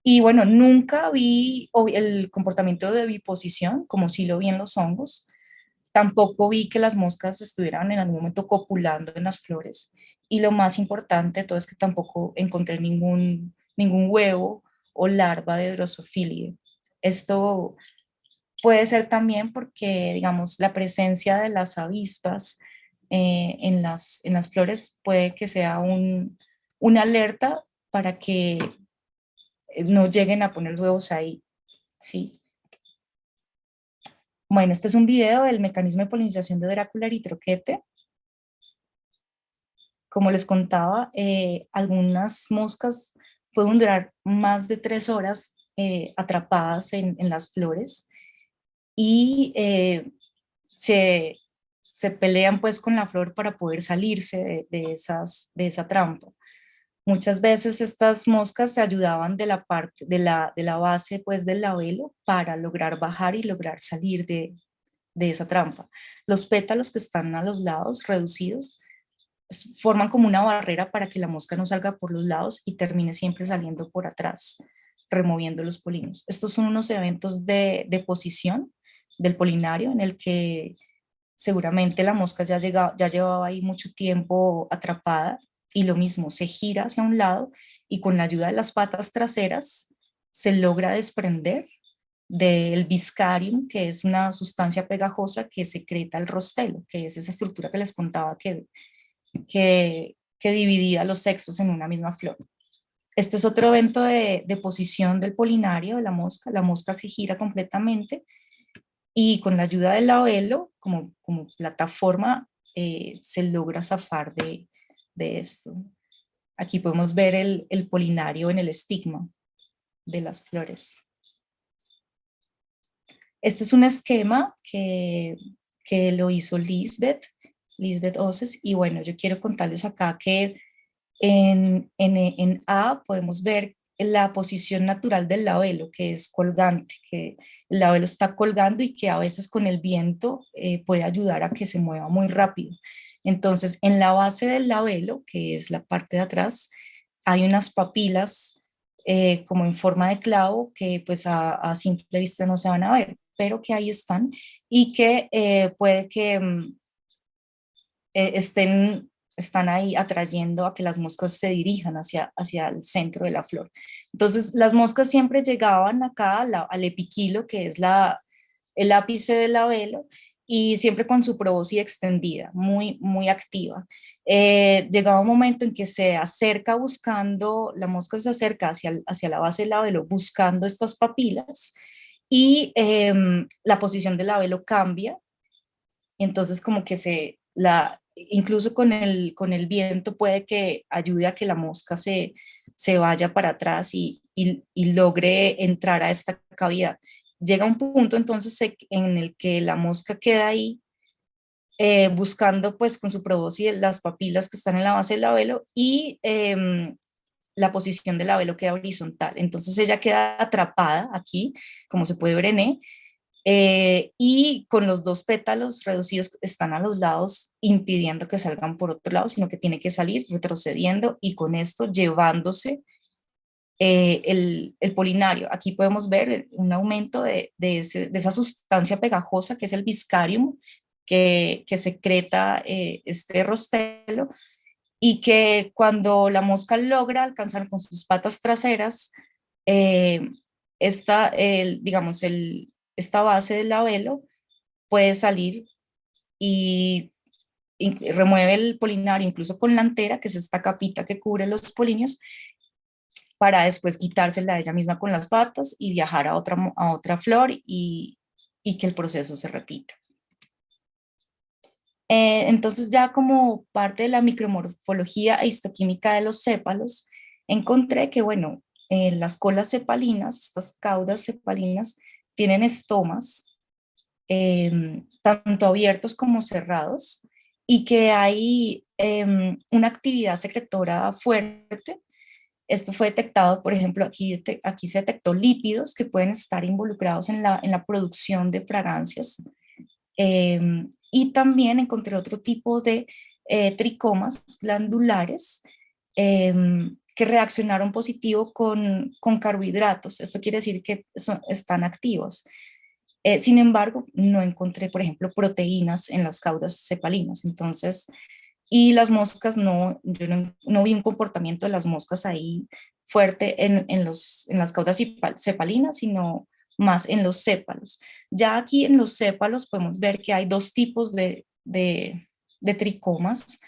Speaker 4: Y bueno, nunca vi el comportamiento de oviposición, como sí lo vi en los hongos. Tampoco vi que las moscas estuvieran en algún momento copulando en las flores. Y lo más importante de todo es que tampoco encontré ningún huevo o larva de Drosophila. Esto puede ser también porque, digamos, la presencia de las avispas en las flores puede que sea una alerta para que no lleguen a poner huevos ahí, ¿sí? Bueno, este es un video del mecanismo de polinización de Dracula eritroquete. Como les contaba, algunas moscas pueden durar más de 3 horas atrapadas en las flores y se pelean pues con la flor para poder salirse de esa trampa. Muchas veces estas moscas se ayudaban de la parte de la base pues del labelo para lograr bajar y lograr salir de esa trampa. Los pétalos que están a los lados reducidos forman como una barrera para que la mosca no salga por los lados y termine siempre saliendo por atrás, removiendo los polinos. Estos son unos eventos de posición del polinario en el que seguramente la mosca ya llevaba ahí mucho tiempo atrapada y lo mismo, se gira hacia un lado y con la ayuda de las patas traseras se logra desprender del viscarium, que es una sustancia pegajosa que secreta el rostelo, que es esa estructura que les contaba que dividía los sexos en una misma flor. Este es otro evento de posición del polinario de la mosca se gira completamente y con la ayuda del labelo, como plataforma, se logra zafar de esto. Aquí podemos ver el polinario en el estigma de las flores. Este es un esquema que lo hizo Lisbeth Oces, y bueno, yo quiero contarles acá que en A podemos ver la posición natural del labelo, que es colgante, que el labelo está colgando y que a veces con el viento puede ayudar a que se mueva muy rápido. Entonces, en la base del labelo, que es la parte de atrás, hay unas papilas como en forma de clavo que pues a simple vista no se van a ver, pero que ahí están y que puede que están ahí atrayendo a que las moscas se dirijan hacia el centro de la flor. Entonces, las moscas siempre llegaban acá al epiquilo, que es el ápice del labelo, y siempre con su probóscide extendida, muy, muy activa. Llegaba un momento en que la mosca se acerca hacia la base del labelo buscando estas papilas y la posición del labelo cambia, y entonces como que incluso con el viento puede que ayude a que la mosca se vaya para atrás y logre entrar a esta cavidad. Llega un punto entonces en el que la mosca queda ahí buscando pues con su probóscide las papilas que están en la base del labelo y la posición del labelo queda horizontal. Entonces ella queda atrapada aquí, como se puede ver en y con los 2 pétalos reducidos están a los lados impidiendo que salgan por otro lado, sino que tiene que salir retrocediendo y con esto llevándose el polinario. Aquí podemos ver un aumento de esa sustancia pegajosa que es el viscarium, que secreta este rostelo, y que cuando la mosca logra alcanzar con sus patas traseras digamos, esta base del labelo, puede salir y remueve el polinario incluso con la antera, que es esta capita que cubre los polinios, para después quitársela a ella misma con las patas y viajar a otra flor y que el proceso se repita. Entonces, ya como parte de la micromorfología e histoquímica de los sépalos, encontré que, bueno, las colas cepalinas, estas caudas cepalinas, tienen estomas, tanto abiertos como cerrados, y que hay una actividad secretora fuerte. Esto fue detectado, por ejemplo, aquí se detectó lípidos que pueden estar involucrados en la producción de fragancias. Y también encontré otro tipo de tricomas glandulares que reaccionaron positivo con carbohidratos. Esto quiere decir que están activos. Sin embargo, no encontré, por ejemplo, proteínas en las caudas cepalinas. Entonces, y las moscas, yo no vi un comportamiento de las moscas ahí fuerte en las caudas cepalinas, sino más en los sépalos. Ya aquí en los sépalos podemos ver que hay dos tipos de tricomas.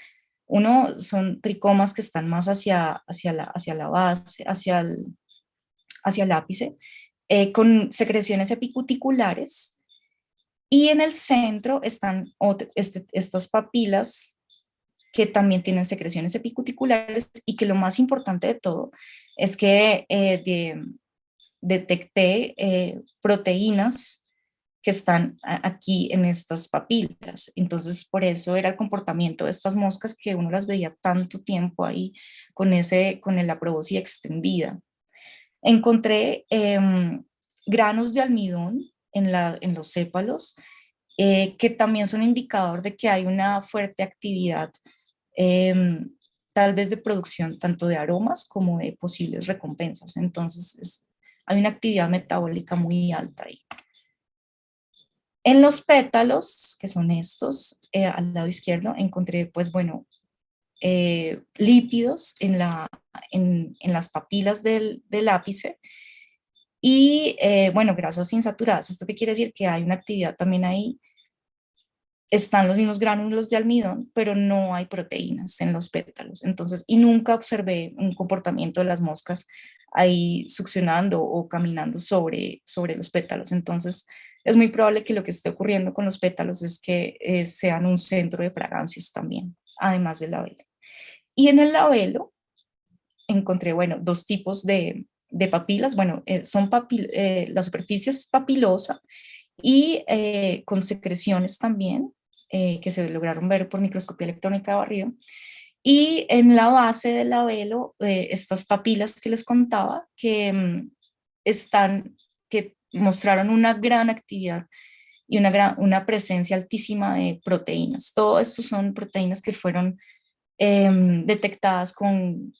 Speaker 4: Uno son tricomas que están más hacia la base, hacia el ápice, con secreciones epicuticulares. Y en el centro están estas papilas que también tienen secreciones epicuticulares, y que lo más importante de todo es que detecté proteínas que están aquí en estas papilas. Entonces, por eso era el comportamiento de estas moscas, que uno las veía tanto tiempo ahí con la proboscis extendida. Encontré granos de almidón en los sépalos, que también son indicador de que hay una fuerte actividad, tal vez de producción tanto de aromas como de posibles recompensas. Entonces, hay una actividad metabólica muy alta ahí. En los pétalos, que son estos, al lado izquierdo, encontré, pues bueno, lípidos en las papilas del ápice, y, bueno, grasas insaturadas. ¿Esto qué quiere decir? Que hay una actividad también ahí. Están los mismos gránulos de almidón, pero no hay proteínas en los pétalos. Entonces, y nunca observé un comportamiento de las moscas ahí succionando o caminando sobre los pétalos. Entonces, es muy probable que lo que esté ocurriendo con los pétalos es que sean un centro de fragancias también, además del labelo. Y en el labelo encontré, bueno, dos tipos de papilas. Bueno, la superficie es papilosa y con secreciones también, que se lograron ver por microscopía electrónica de barrido. Y en la base del labelo, estas papilas que les contaba, que que mostraron una gran actividad y una presencia altísima de proteínas. Todo esto son proteínas que fueron detectadas con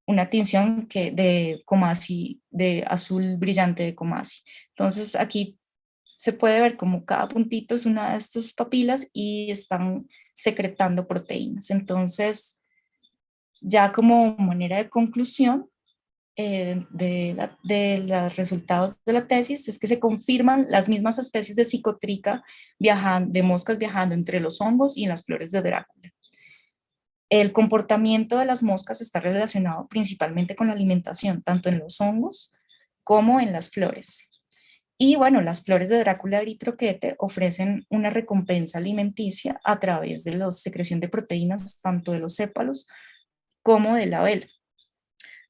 Speaker 4: una tinción de Comasi, de azul brillante de Comasi. Entonces, aquí se puede ver como cada puntito es una de estas papilas y están secretando proteínas. Entonces, ya como manera de conclusión de los resultados de la tesis, es que se confirman las mismas especies de Psychotricha de moscas viajando entre los hongos y en las flores de Drácula. El comportamiento de las moscas está relacionado principalmente con la alimentación, tanto en los hongos como en las flores. Y bueno, las flores de Drácula eritroquete ofrecen una recompensa alimenticia a través de la secreción de proteínas, tanto de los sépalos como del labelo.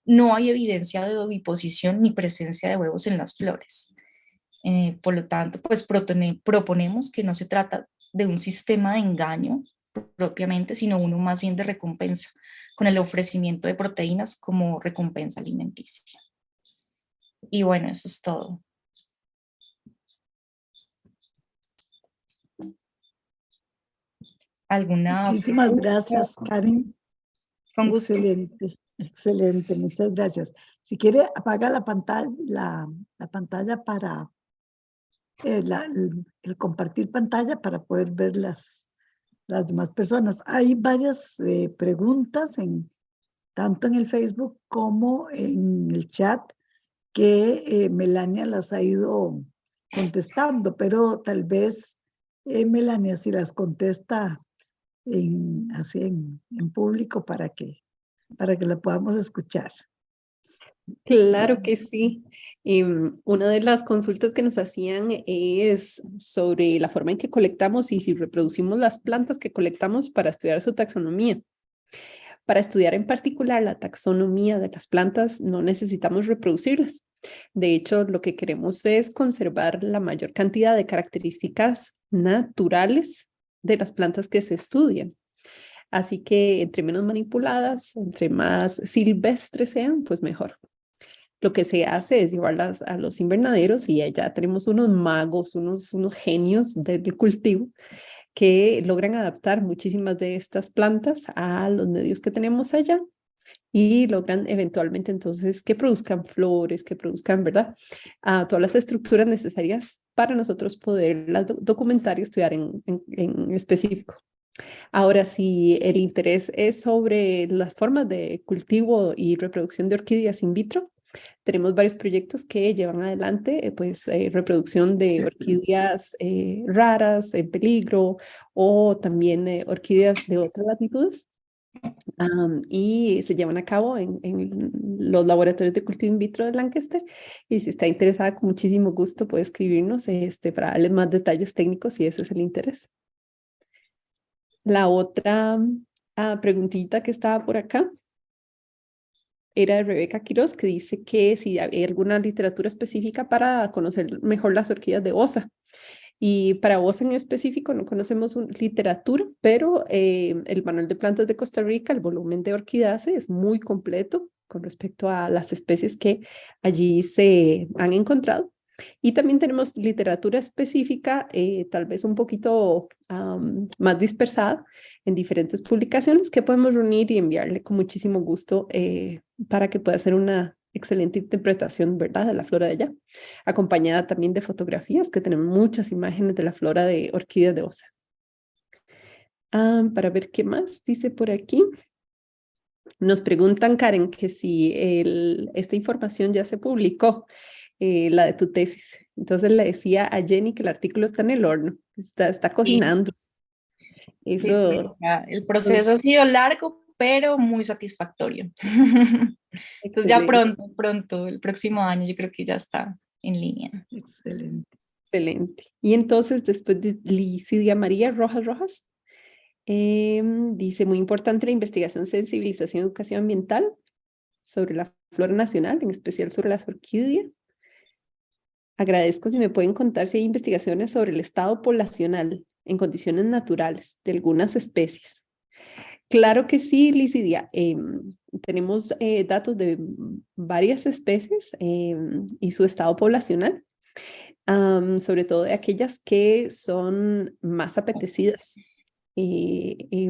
Speaker 4: No hay evidencia de oviposición ni presencia de huevos en las flores. Por lo tanto, pues proponemos que no se trata de un sistema de engaño propiamente, sino uno más bien de recompensa, con el ofrecimiento de proteínas como recompensa alimenticia. Y bueno, eso es todo. ¿Alguna
Speaker 1: Muchísimas
Speaker 4: pregunta?
Speaker 1: gracias, Karen.
Speaker 4: Con gusto.
Speaker 1: Excelente. Excelente, muchas gracias. Si quiere, apaga la pantalla, la pantalla para el compartir pantalla para poder ver las demás personas. Hay varias preguntas tanto en el Facebook como en el chat que Melania las ha ido contestando, pero tal vez Melania si las contesta así en público para que la podamos escuchar.
Speaker 2: Claro que sí. Una de las consultas que nos hacían es sobre la forma en que colectamos y si reproducimos las plantas que colectamos para estudiar su taxonomía. Para estudiar en particular la taxonomía de las plantas no necesitamos reproducirlas. De hecho, lo que queremos es conservar la mayor cantidad de características naturales de las plantas que se estudian. Así que entre menos manipuladas, entre más silvestres sean, pues mejor. Lo que se hace es llevarlas a los invernaderos y allá tenemos unos magos, unos genios del cultivo que logran adaptar muchísimas de estas plantas a los medios que tenemos allá y logran eventualmente entonces que produzcan flores, que produzcan, ¿verdad? Todas las estructuras necesarias para nosotros poderlas documentar y estudiar en específico. Ahora, si el interés es sobre las formas de cultivo y reproducción de orquídeas in vitro, tenemos varios proyectos que llevan adelante reproducción de orquídeas raras, en peligro, o también orquídeas de otras latitudes. Y se llevan a cabo en los laboratorios de cultivo in vitro de Lancaster. Y si está interesada, con muchísimo gusto puede escribirnos para darles más detalles técnicos si ese es el interés. La otra preguntita que estaba por acá era de Rebeca Quiroz, que dice que si hay alguna literatura específica para conocer mejor las orquídeas de Osa. Y para Osa en específico no conocemos literatura, pero el Manual de Plantas de Costa Rica, el volumen de Orquidáceas, es muy completo con respecto a las especies que allí se han encontrado. Y también tenemos literatura específica, tal vez un poquito más dispersada en diferentes publicaciones que podemos reunir y enviarle con muchísimo gusto para que pueda hacer una excelente interpretación, ¿verdad?, de la flora de allá, acompañada también de fotografías, que tenemos muchas imágenes de la flora de orquídeas de Osa. Para ver qué más dice por aquí. Nos preguntan, Karen, que si esta información ya se publicó, la de tu tesis. Entonces le decía a Jenny que el artículo está en el horno, está cocinando. Eso.
Speaker 4: Sí, el proceso ha sido largo, pero muy satisfactorio. Entonces ya pronto, el próximo año yo creo que ya está en línea.
Speaker 1: Excelente.
Speaker 2: Excelente. Y entonces después de Licidia María Rojas, dice, muy importante la investigación, sensibilización y educación ambiental sobre la flora nacional, en especial sobre las orquídeas. Agradezco si me pueden contar si hay investigaciones sobre el estado poblacional en condiciones naturales de algunas especies. Claro que sí, Licidia. Tenemos datos de varias especies y su estado poblacional, sobre todo de aquellas que son más apetecidas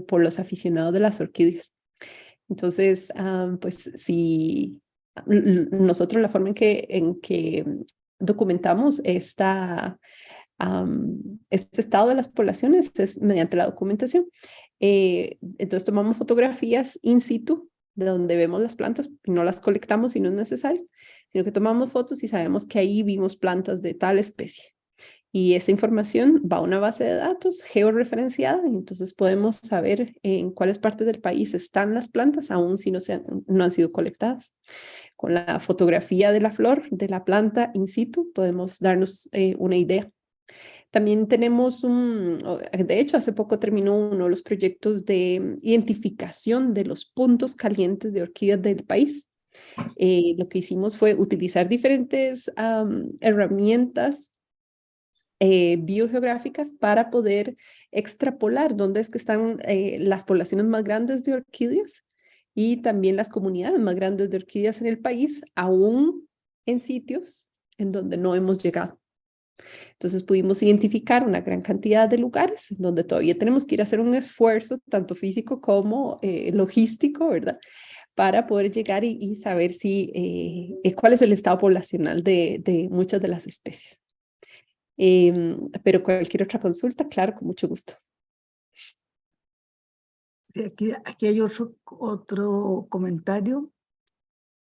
Speaker 2: por los aficionados de las orquídeas. Entonces, pues si nosotros la forma en que documentamos este estado de las poblaciones es mediante la documentación. Entonces tomamos fotografías in situ de donde vemos las plantas, no las colectamos si no es necesario, sino que tomamos fotos y sabemos que ahí vimos plantas de tal especie. Y esa información va a una base de datos georreferenciada, y entonces podemos saber en cuáles partes del país están las plantas, aun si no han sido colectadas. Con la fotografía de la flor, de la planta in situ, podemos darnos una idea. También tenemos de hecho, hace poco terminó uno de los proyectos de identificación de los puntos calientes de orquídeas del país. Lo que hicimos fue utilizar diferentes herramientas biogeográficas para poder extrapolar dónde es que están las poblaciones más grandes de orquídeas y también las comunidades más grandes de orquídeas en el país, aún en sitios en donde no hemos llegado. Entonces pudimos identificar una gran cantidad de lugares donde todavía tenemos que ir a hacer un esfuerzo, tanto físico como logístico, ¿verdad?, para poder llegar y saber si, cuál es el estado poblacional de muchas de las especies. Pero cualquier otra consulta, claro, con mucho gusto.
Speaker 1: Aquí hay otro comentario.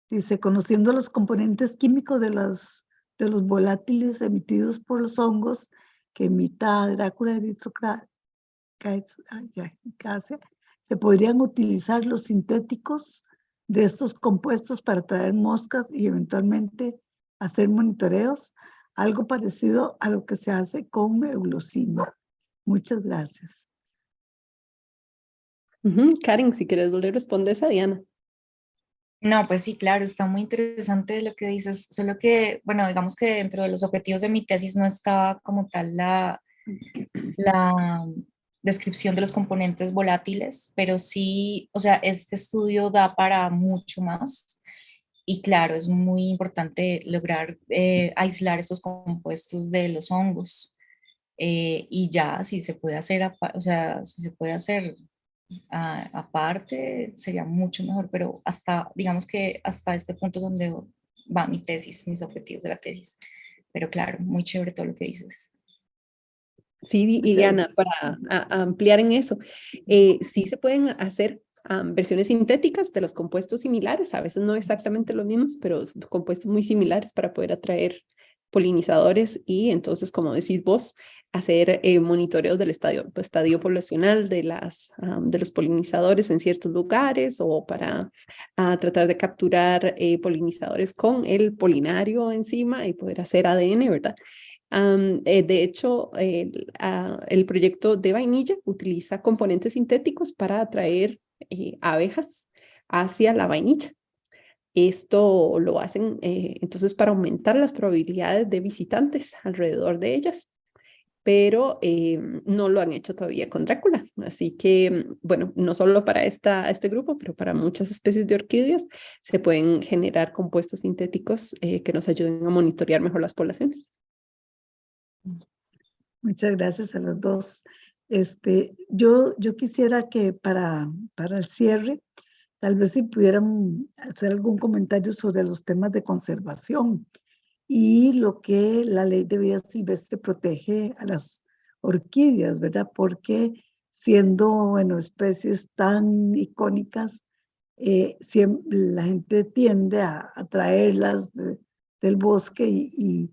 Speaker 1: Dice, conociendo los componentes químicos de los volátiles emitidos por los hongos que emita Dracula eritrocracea, se podrían utilizar los sintéticos de estos compuestos para atraer moscas y eventualmente hacer monitoreos, algo parecido a lo que se hace con eulocina. Muchas gracias.
Speaker 2: Karen, si quieres volver a responder a Diana.
Speaker 4: No, pues sí, claro, está muy interesante lo que dices, solo que, bueno, digamos que dentro de los objetivos de mi tesis no estaba como tal la descripción de los componentes volátiles, pero sí, o sea, este estudio da para mucho más y claro, es muy importante lograr aislar estos compuestos de los hongos y ya, si se puede hacer, o sea, si se puede hacer aparte sería mucho mejor, pero hasta, digamos que hasta este punto es donde va mi tesis, mis objetivos de la tesis. Pero claro, muy chévere todo lo que dices.
Speaker 2: Sí, y Diana, para ampliar en eso, sí se pueden hacer versiones sintéticas de los compuestos similares, a veces no exactamente los mismos, pero compuestos muy similares para poder atraer polinizadores y entonces, como decís vos, hacer monitoreos del estadio poblacional de los polinizadores en ciertos lugares o para tratar de capturar polinizadores con el polinario encima y poder hacer ADN, ¿verdad? De hecho, el proyecto de vainilla utiliza componentes sintéticos para atraer abejas hacia la vainilla. Esto lo hacen entonces para aumentar las probabilidades de visitantes alrededor de ellas, pero no lo han hecho todavía con Drácula. Así que, bueno, no solo para este grupo, pero para muchas especies de orquídeas se pueden generar compuestos sintéticos que nos ayuden a monitorear mejor las poblaciones.
Speaker 1: Muchas gracias a los dos. Yo quisiera que para el cierre, tal vez si pudieran hacer algún comentario sobre los temas de conservación y lo que la Ley de Vida Silvestre protege a las orquídeas, ¿verdad? Porque siendo, bueno, especies tan icónicas, la gente tiende a traerlas del bosque y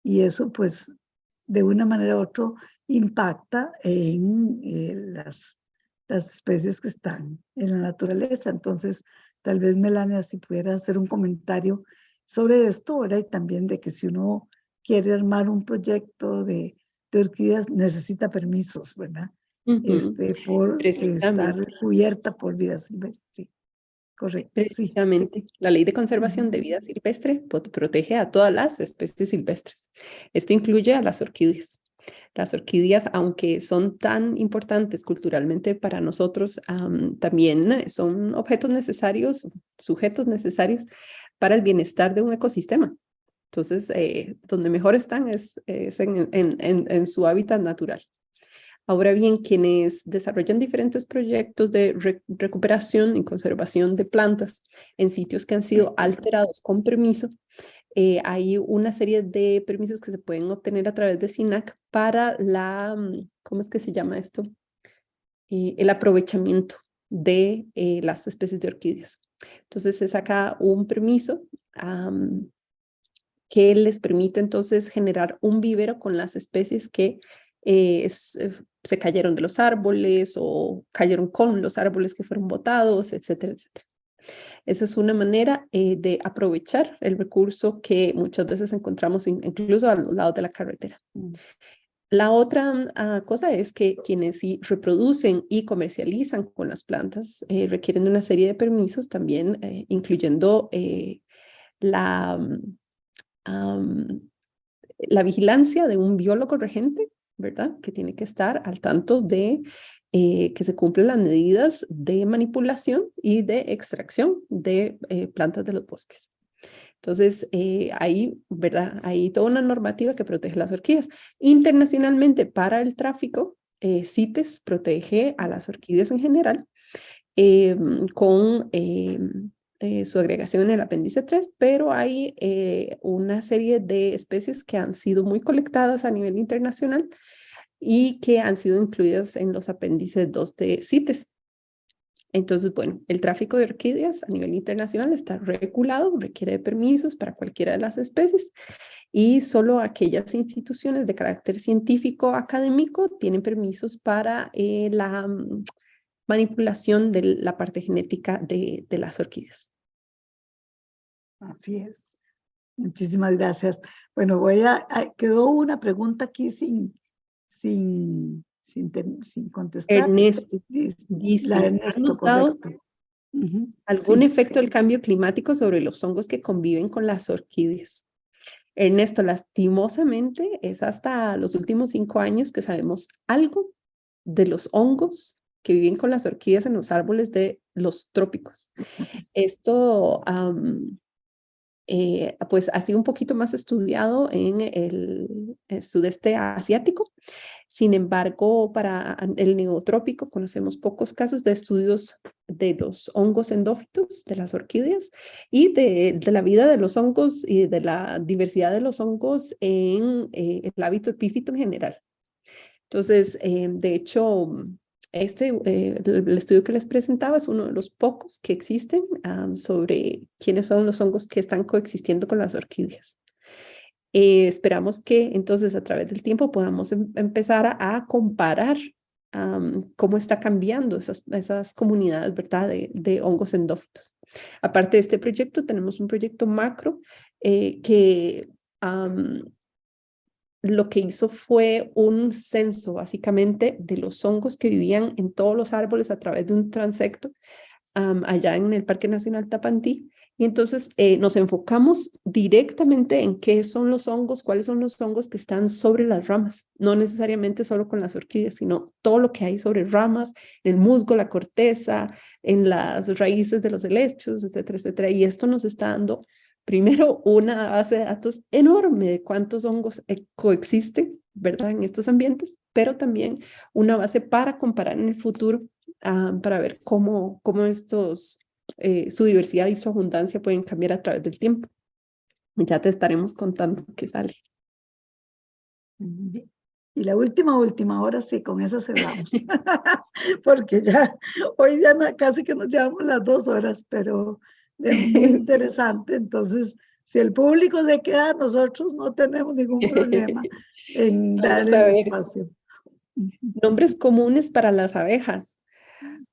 Speaker 1: eso pues de una manera u otra impacta en las especies que están en la naturaleza. Entonces, tal vez Melania, si pudiera hacer un comentario sobre esto, ¿verdad? Y también de que si uno quiere armar un proyecto de orquídeas, necesita permisos, ¿verdad? Por estar cubierta por vida silvestre. Correcto.
Speaker 2: Precisamente, la Ley de Conservación de Vida Silvestre protege a todas las especies silvestres. Esto incluye a las orquídeas. Las orquídeas, aunque son tan importantes culturalmente para nosotros, también son objetos necesarios, sujetos necesarios para el bienestar de un ecosistema. Entonces, donde mejor están es en su hábitat natural. Ahora bien, quienes desarrollan diferentes proyectos de recuperación y conservación de plantas en sitios que han sido alterados con permiso, hay una serie de permisos que se pueden obtener a través de SINAC para ¿cómo es que se llama esto? El aprovechamiento de las especies de orquídeas. Entonces se saca un permiso que les permite entonces generar un vivero con las especies que se cayeron de los árboles o cayeron con los árboles que fueron botados, etcétera, etcétera. Esa es una manera de aprovechar el recurso que muchas veces encontramos incluso a los lados de la carretera. La otra cosa es que quienes sí reproducen y comercializan con las plantas requieren de una serie de permisos también, incluyendo la vigilancia de un biólogo regente, ¿verdad? Que tiene que estar al tanto de que se cumplen las medidas de manipulación y de extracción de plantas de los bosques. Entonces, ¿verdad? Hay toda una normativa que protege las orquídeas. Internacionalmente, para el tráfico, CITES protege a las orquídeas en general con su agregación en el apéndice 3, pero hay una serie de especies que han sido muy colectadas a nivel internacional y que han sido incluidas en los apéndices 2 de CITES. Entonces, bueno, el tráfico de orquídeas a nivel internacional está regulado, requiere de permisos para cualquiera de las especies y solo aquellas instituciones de carácter científico académico tienen permisos para la manipulación de la parte genética de las orquídeas.
Speaker 1: Así es. Muchísimas gracias. Bueno, quedó una pregunta aquí sin contestar.
Speaker 2: Ernesto
Speaker 1: La
Speaker 2: dice,
Speaker 1: Ernesto,
Speaker 2: ¿han notado
Speaker 1: correcto. Ujú,
Speaker 2: algún
Speaker 1: sí.
Speaker 2: efecto del cambio climático sobre los hongos que conviven con las orquídeas? Ernesto, lastimosamente es hasta los últimos 5 años que sabemos algo de los hongos que viven con las orquídeas en los árboles de los trópicos. Esto pues ha sido un poquito más estudiado en el sudeste asiático. Sin embargo, para el neotrópico conocemos pocos casos de estudios de los hongos endófitos, de las orquídeas, y de la vida de los hongos y de la diversidad de los hongos en el hábito epífito en general. Entonces, de hecho, el estudio que les presentaba es uno de los pocos que existen sobre quiénes son los hongos que están coexistiendo con las orquídeas. Esperamos que entonces a través del tiempo podamos empezar a comparar cómo está cambiando esas comunidades, ¿verdad? De hongos endófitos. Aparte de este proyecto, tenemos un proyecto macro que lo que hizo fue un censo básicamente de los hongos que vivían en todos los árboles a través de un transecto allá en el Parque Nacional Tapantí. Y entonces nos enfocamos directamente en qué son los hongos, cuáles son los hongos que están sobre las ramas, no necesariamente solo con las orquídeas, sino todo lo que hay sobre ramas, el musgo, la corteza, en las raíces de los helechos, etcétera, etcétera. Y esto nos está dando primero una base de datos enorme de cuántos hongos coexisten, ¿verdad? En estos ambientes, pero también una base para comparar en el futuro para ver cómo su diversidad y su abundancia pueden cambiar a través del tiempo. Ya te estaremos contando qué sale.
Speaker 1: Bien. Y la última, ahora sí, con esa cerramos. Porque ya, hoy ya casi que nos llevamos las 2 horas, pero muy interesante. Entonces, si el público se queda, nosotros no tenemos ningún problema en dar
Speaker 2: Vamos a
Speaker 1: el
Speaker 2: ver.
Speaker 1: espacio.
Speaker 2: Nombres comunes para las abejas.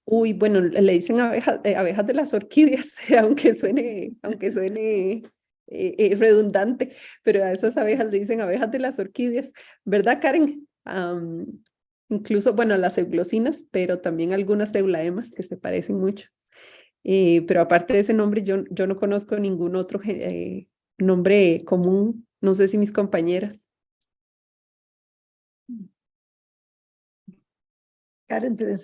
Speaker 2: Uy, bueno, le dicen abejas de las orquídeas, aunque suene redundante, pero a esas abejas le dicen abejas de las orquídeas, ¿verdad, Karen? Incluso, bueno, las euglossinas, pero también algunas eulaemas que se parecen mucho. Pero aparte de ese nombre, yo no conozco ningún otro nombre común, no sé si mis compañeras.
Speaker 1: Karen, tienes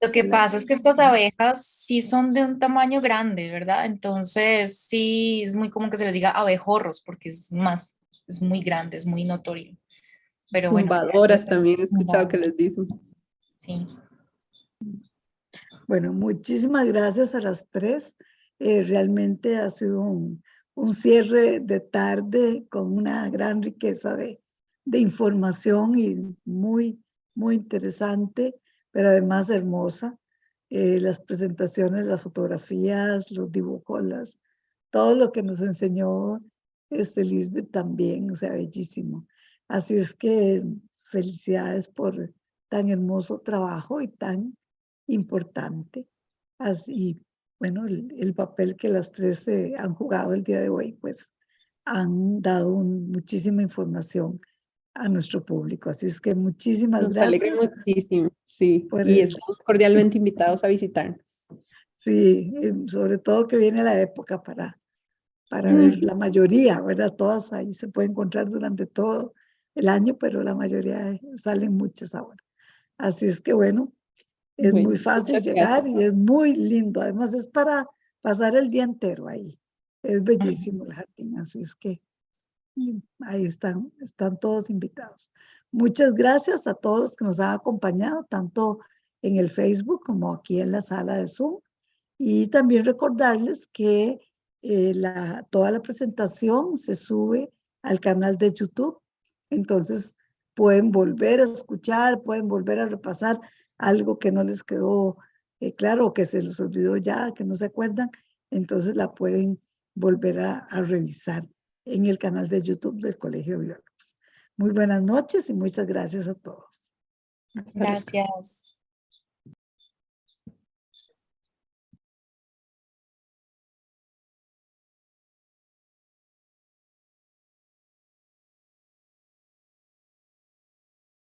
Speaker 4: Lo que pasa es que estas abejas sí son de un tamaño grande, ¿verdad? Entonces sí es muy común que se les diga abejorros porque es muy grande, es muy notorio. Pero bueno,
Speaker 2: Zumbadoras también he escuchado que les dicen.
Speaker 4: Sí.
Speaker 1: Bueno, muchísimas gracias a las 3. Realmente ha sido un cierre de tarde con una gran riqueza de información y muy interesante, pero además hermosa. Las presentaciones, las fotografías, los dibujos, todo lo que nos enseñó Lisbeth también, o sea, bellísimo. Así es que felicidades por tan hermoso trabajo y tan importante. Así, bueno, el papel que las 3 han jugado el día de hoy, pues han dado muchísima información a nuestro público. Así es que muchísimas
Speaker 2: Nos alegra
Speaker 1: gracias.
Speaker 2: muchísimo, sí,
Speaker 1: por
Speaker 2: y estamos cordialmente invitados a visitarnos.
Speaker 1: Sí, sobre todo que viene la época para ver la mayoría, ¿verdad? Todas ahí se pueden encontrar durante todo el año, pero la mayoría salen muchas ahora. Así es que bueno, es muy
Speaker 2: Bueno,
Speaker 1: fácil
Speaker 2: muchas
Speaker 1: llegar
Speaker 2: gracias.
Speaker 1: y es muy lindo. Además es para pasar el día entero ahí. Es bellísimo el jardín, así es que ahí están todos invitados. Muchas gracias a todos los que nos han acompañado, tanto en el Facebook como aquí en la sala de Zoom. Y también recordarles que toda la presentación se sube al canal de YouTube. Entonces pueden volver a escuchar, pueden volver a repasar algo que no les quedó claro o que se les olvidó ya, que no se acuerdan. Entonces la pueden volver a revisar en el canal de YouTube del Colegio de Biólogos. Muy buenas noches y muchas gracias a todos.
Speaker 4: Gracias.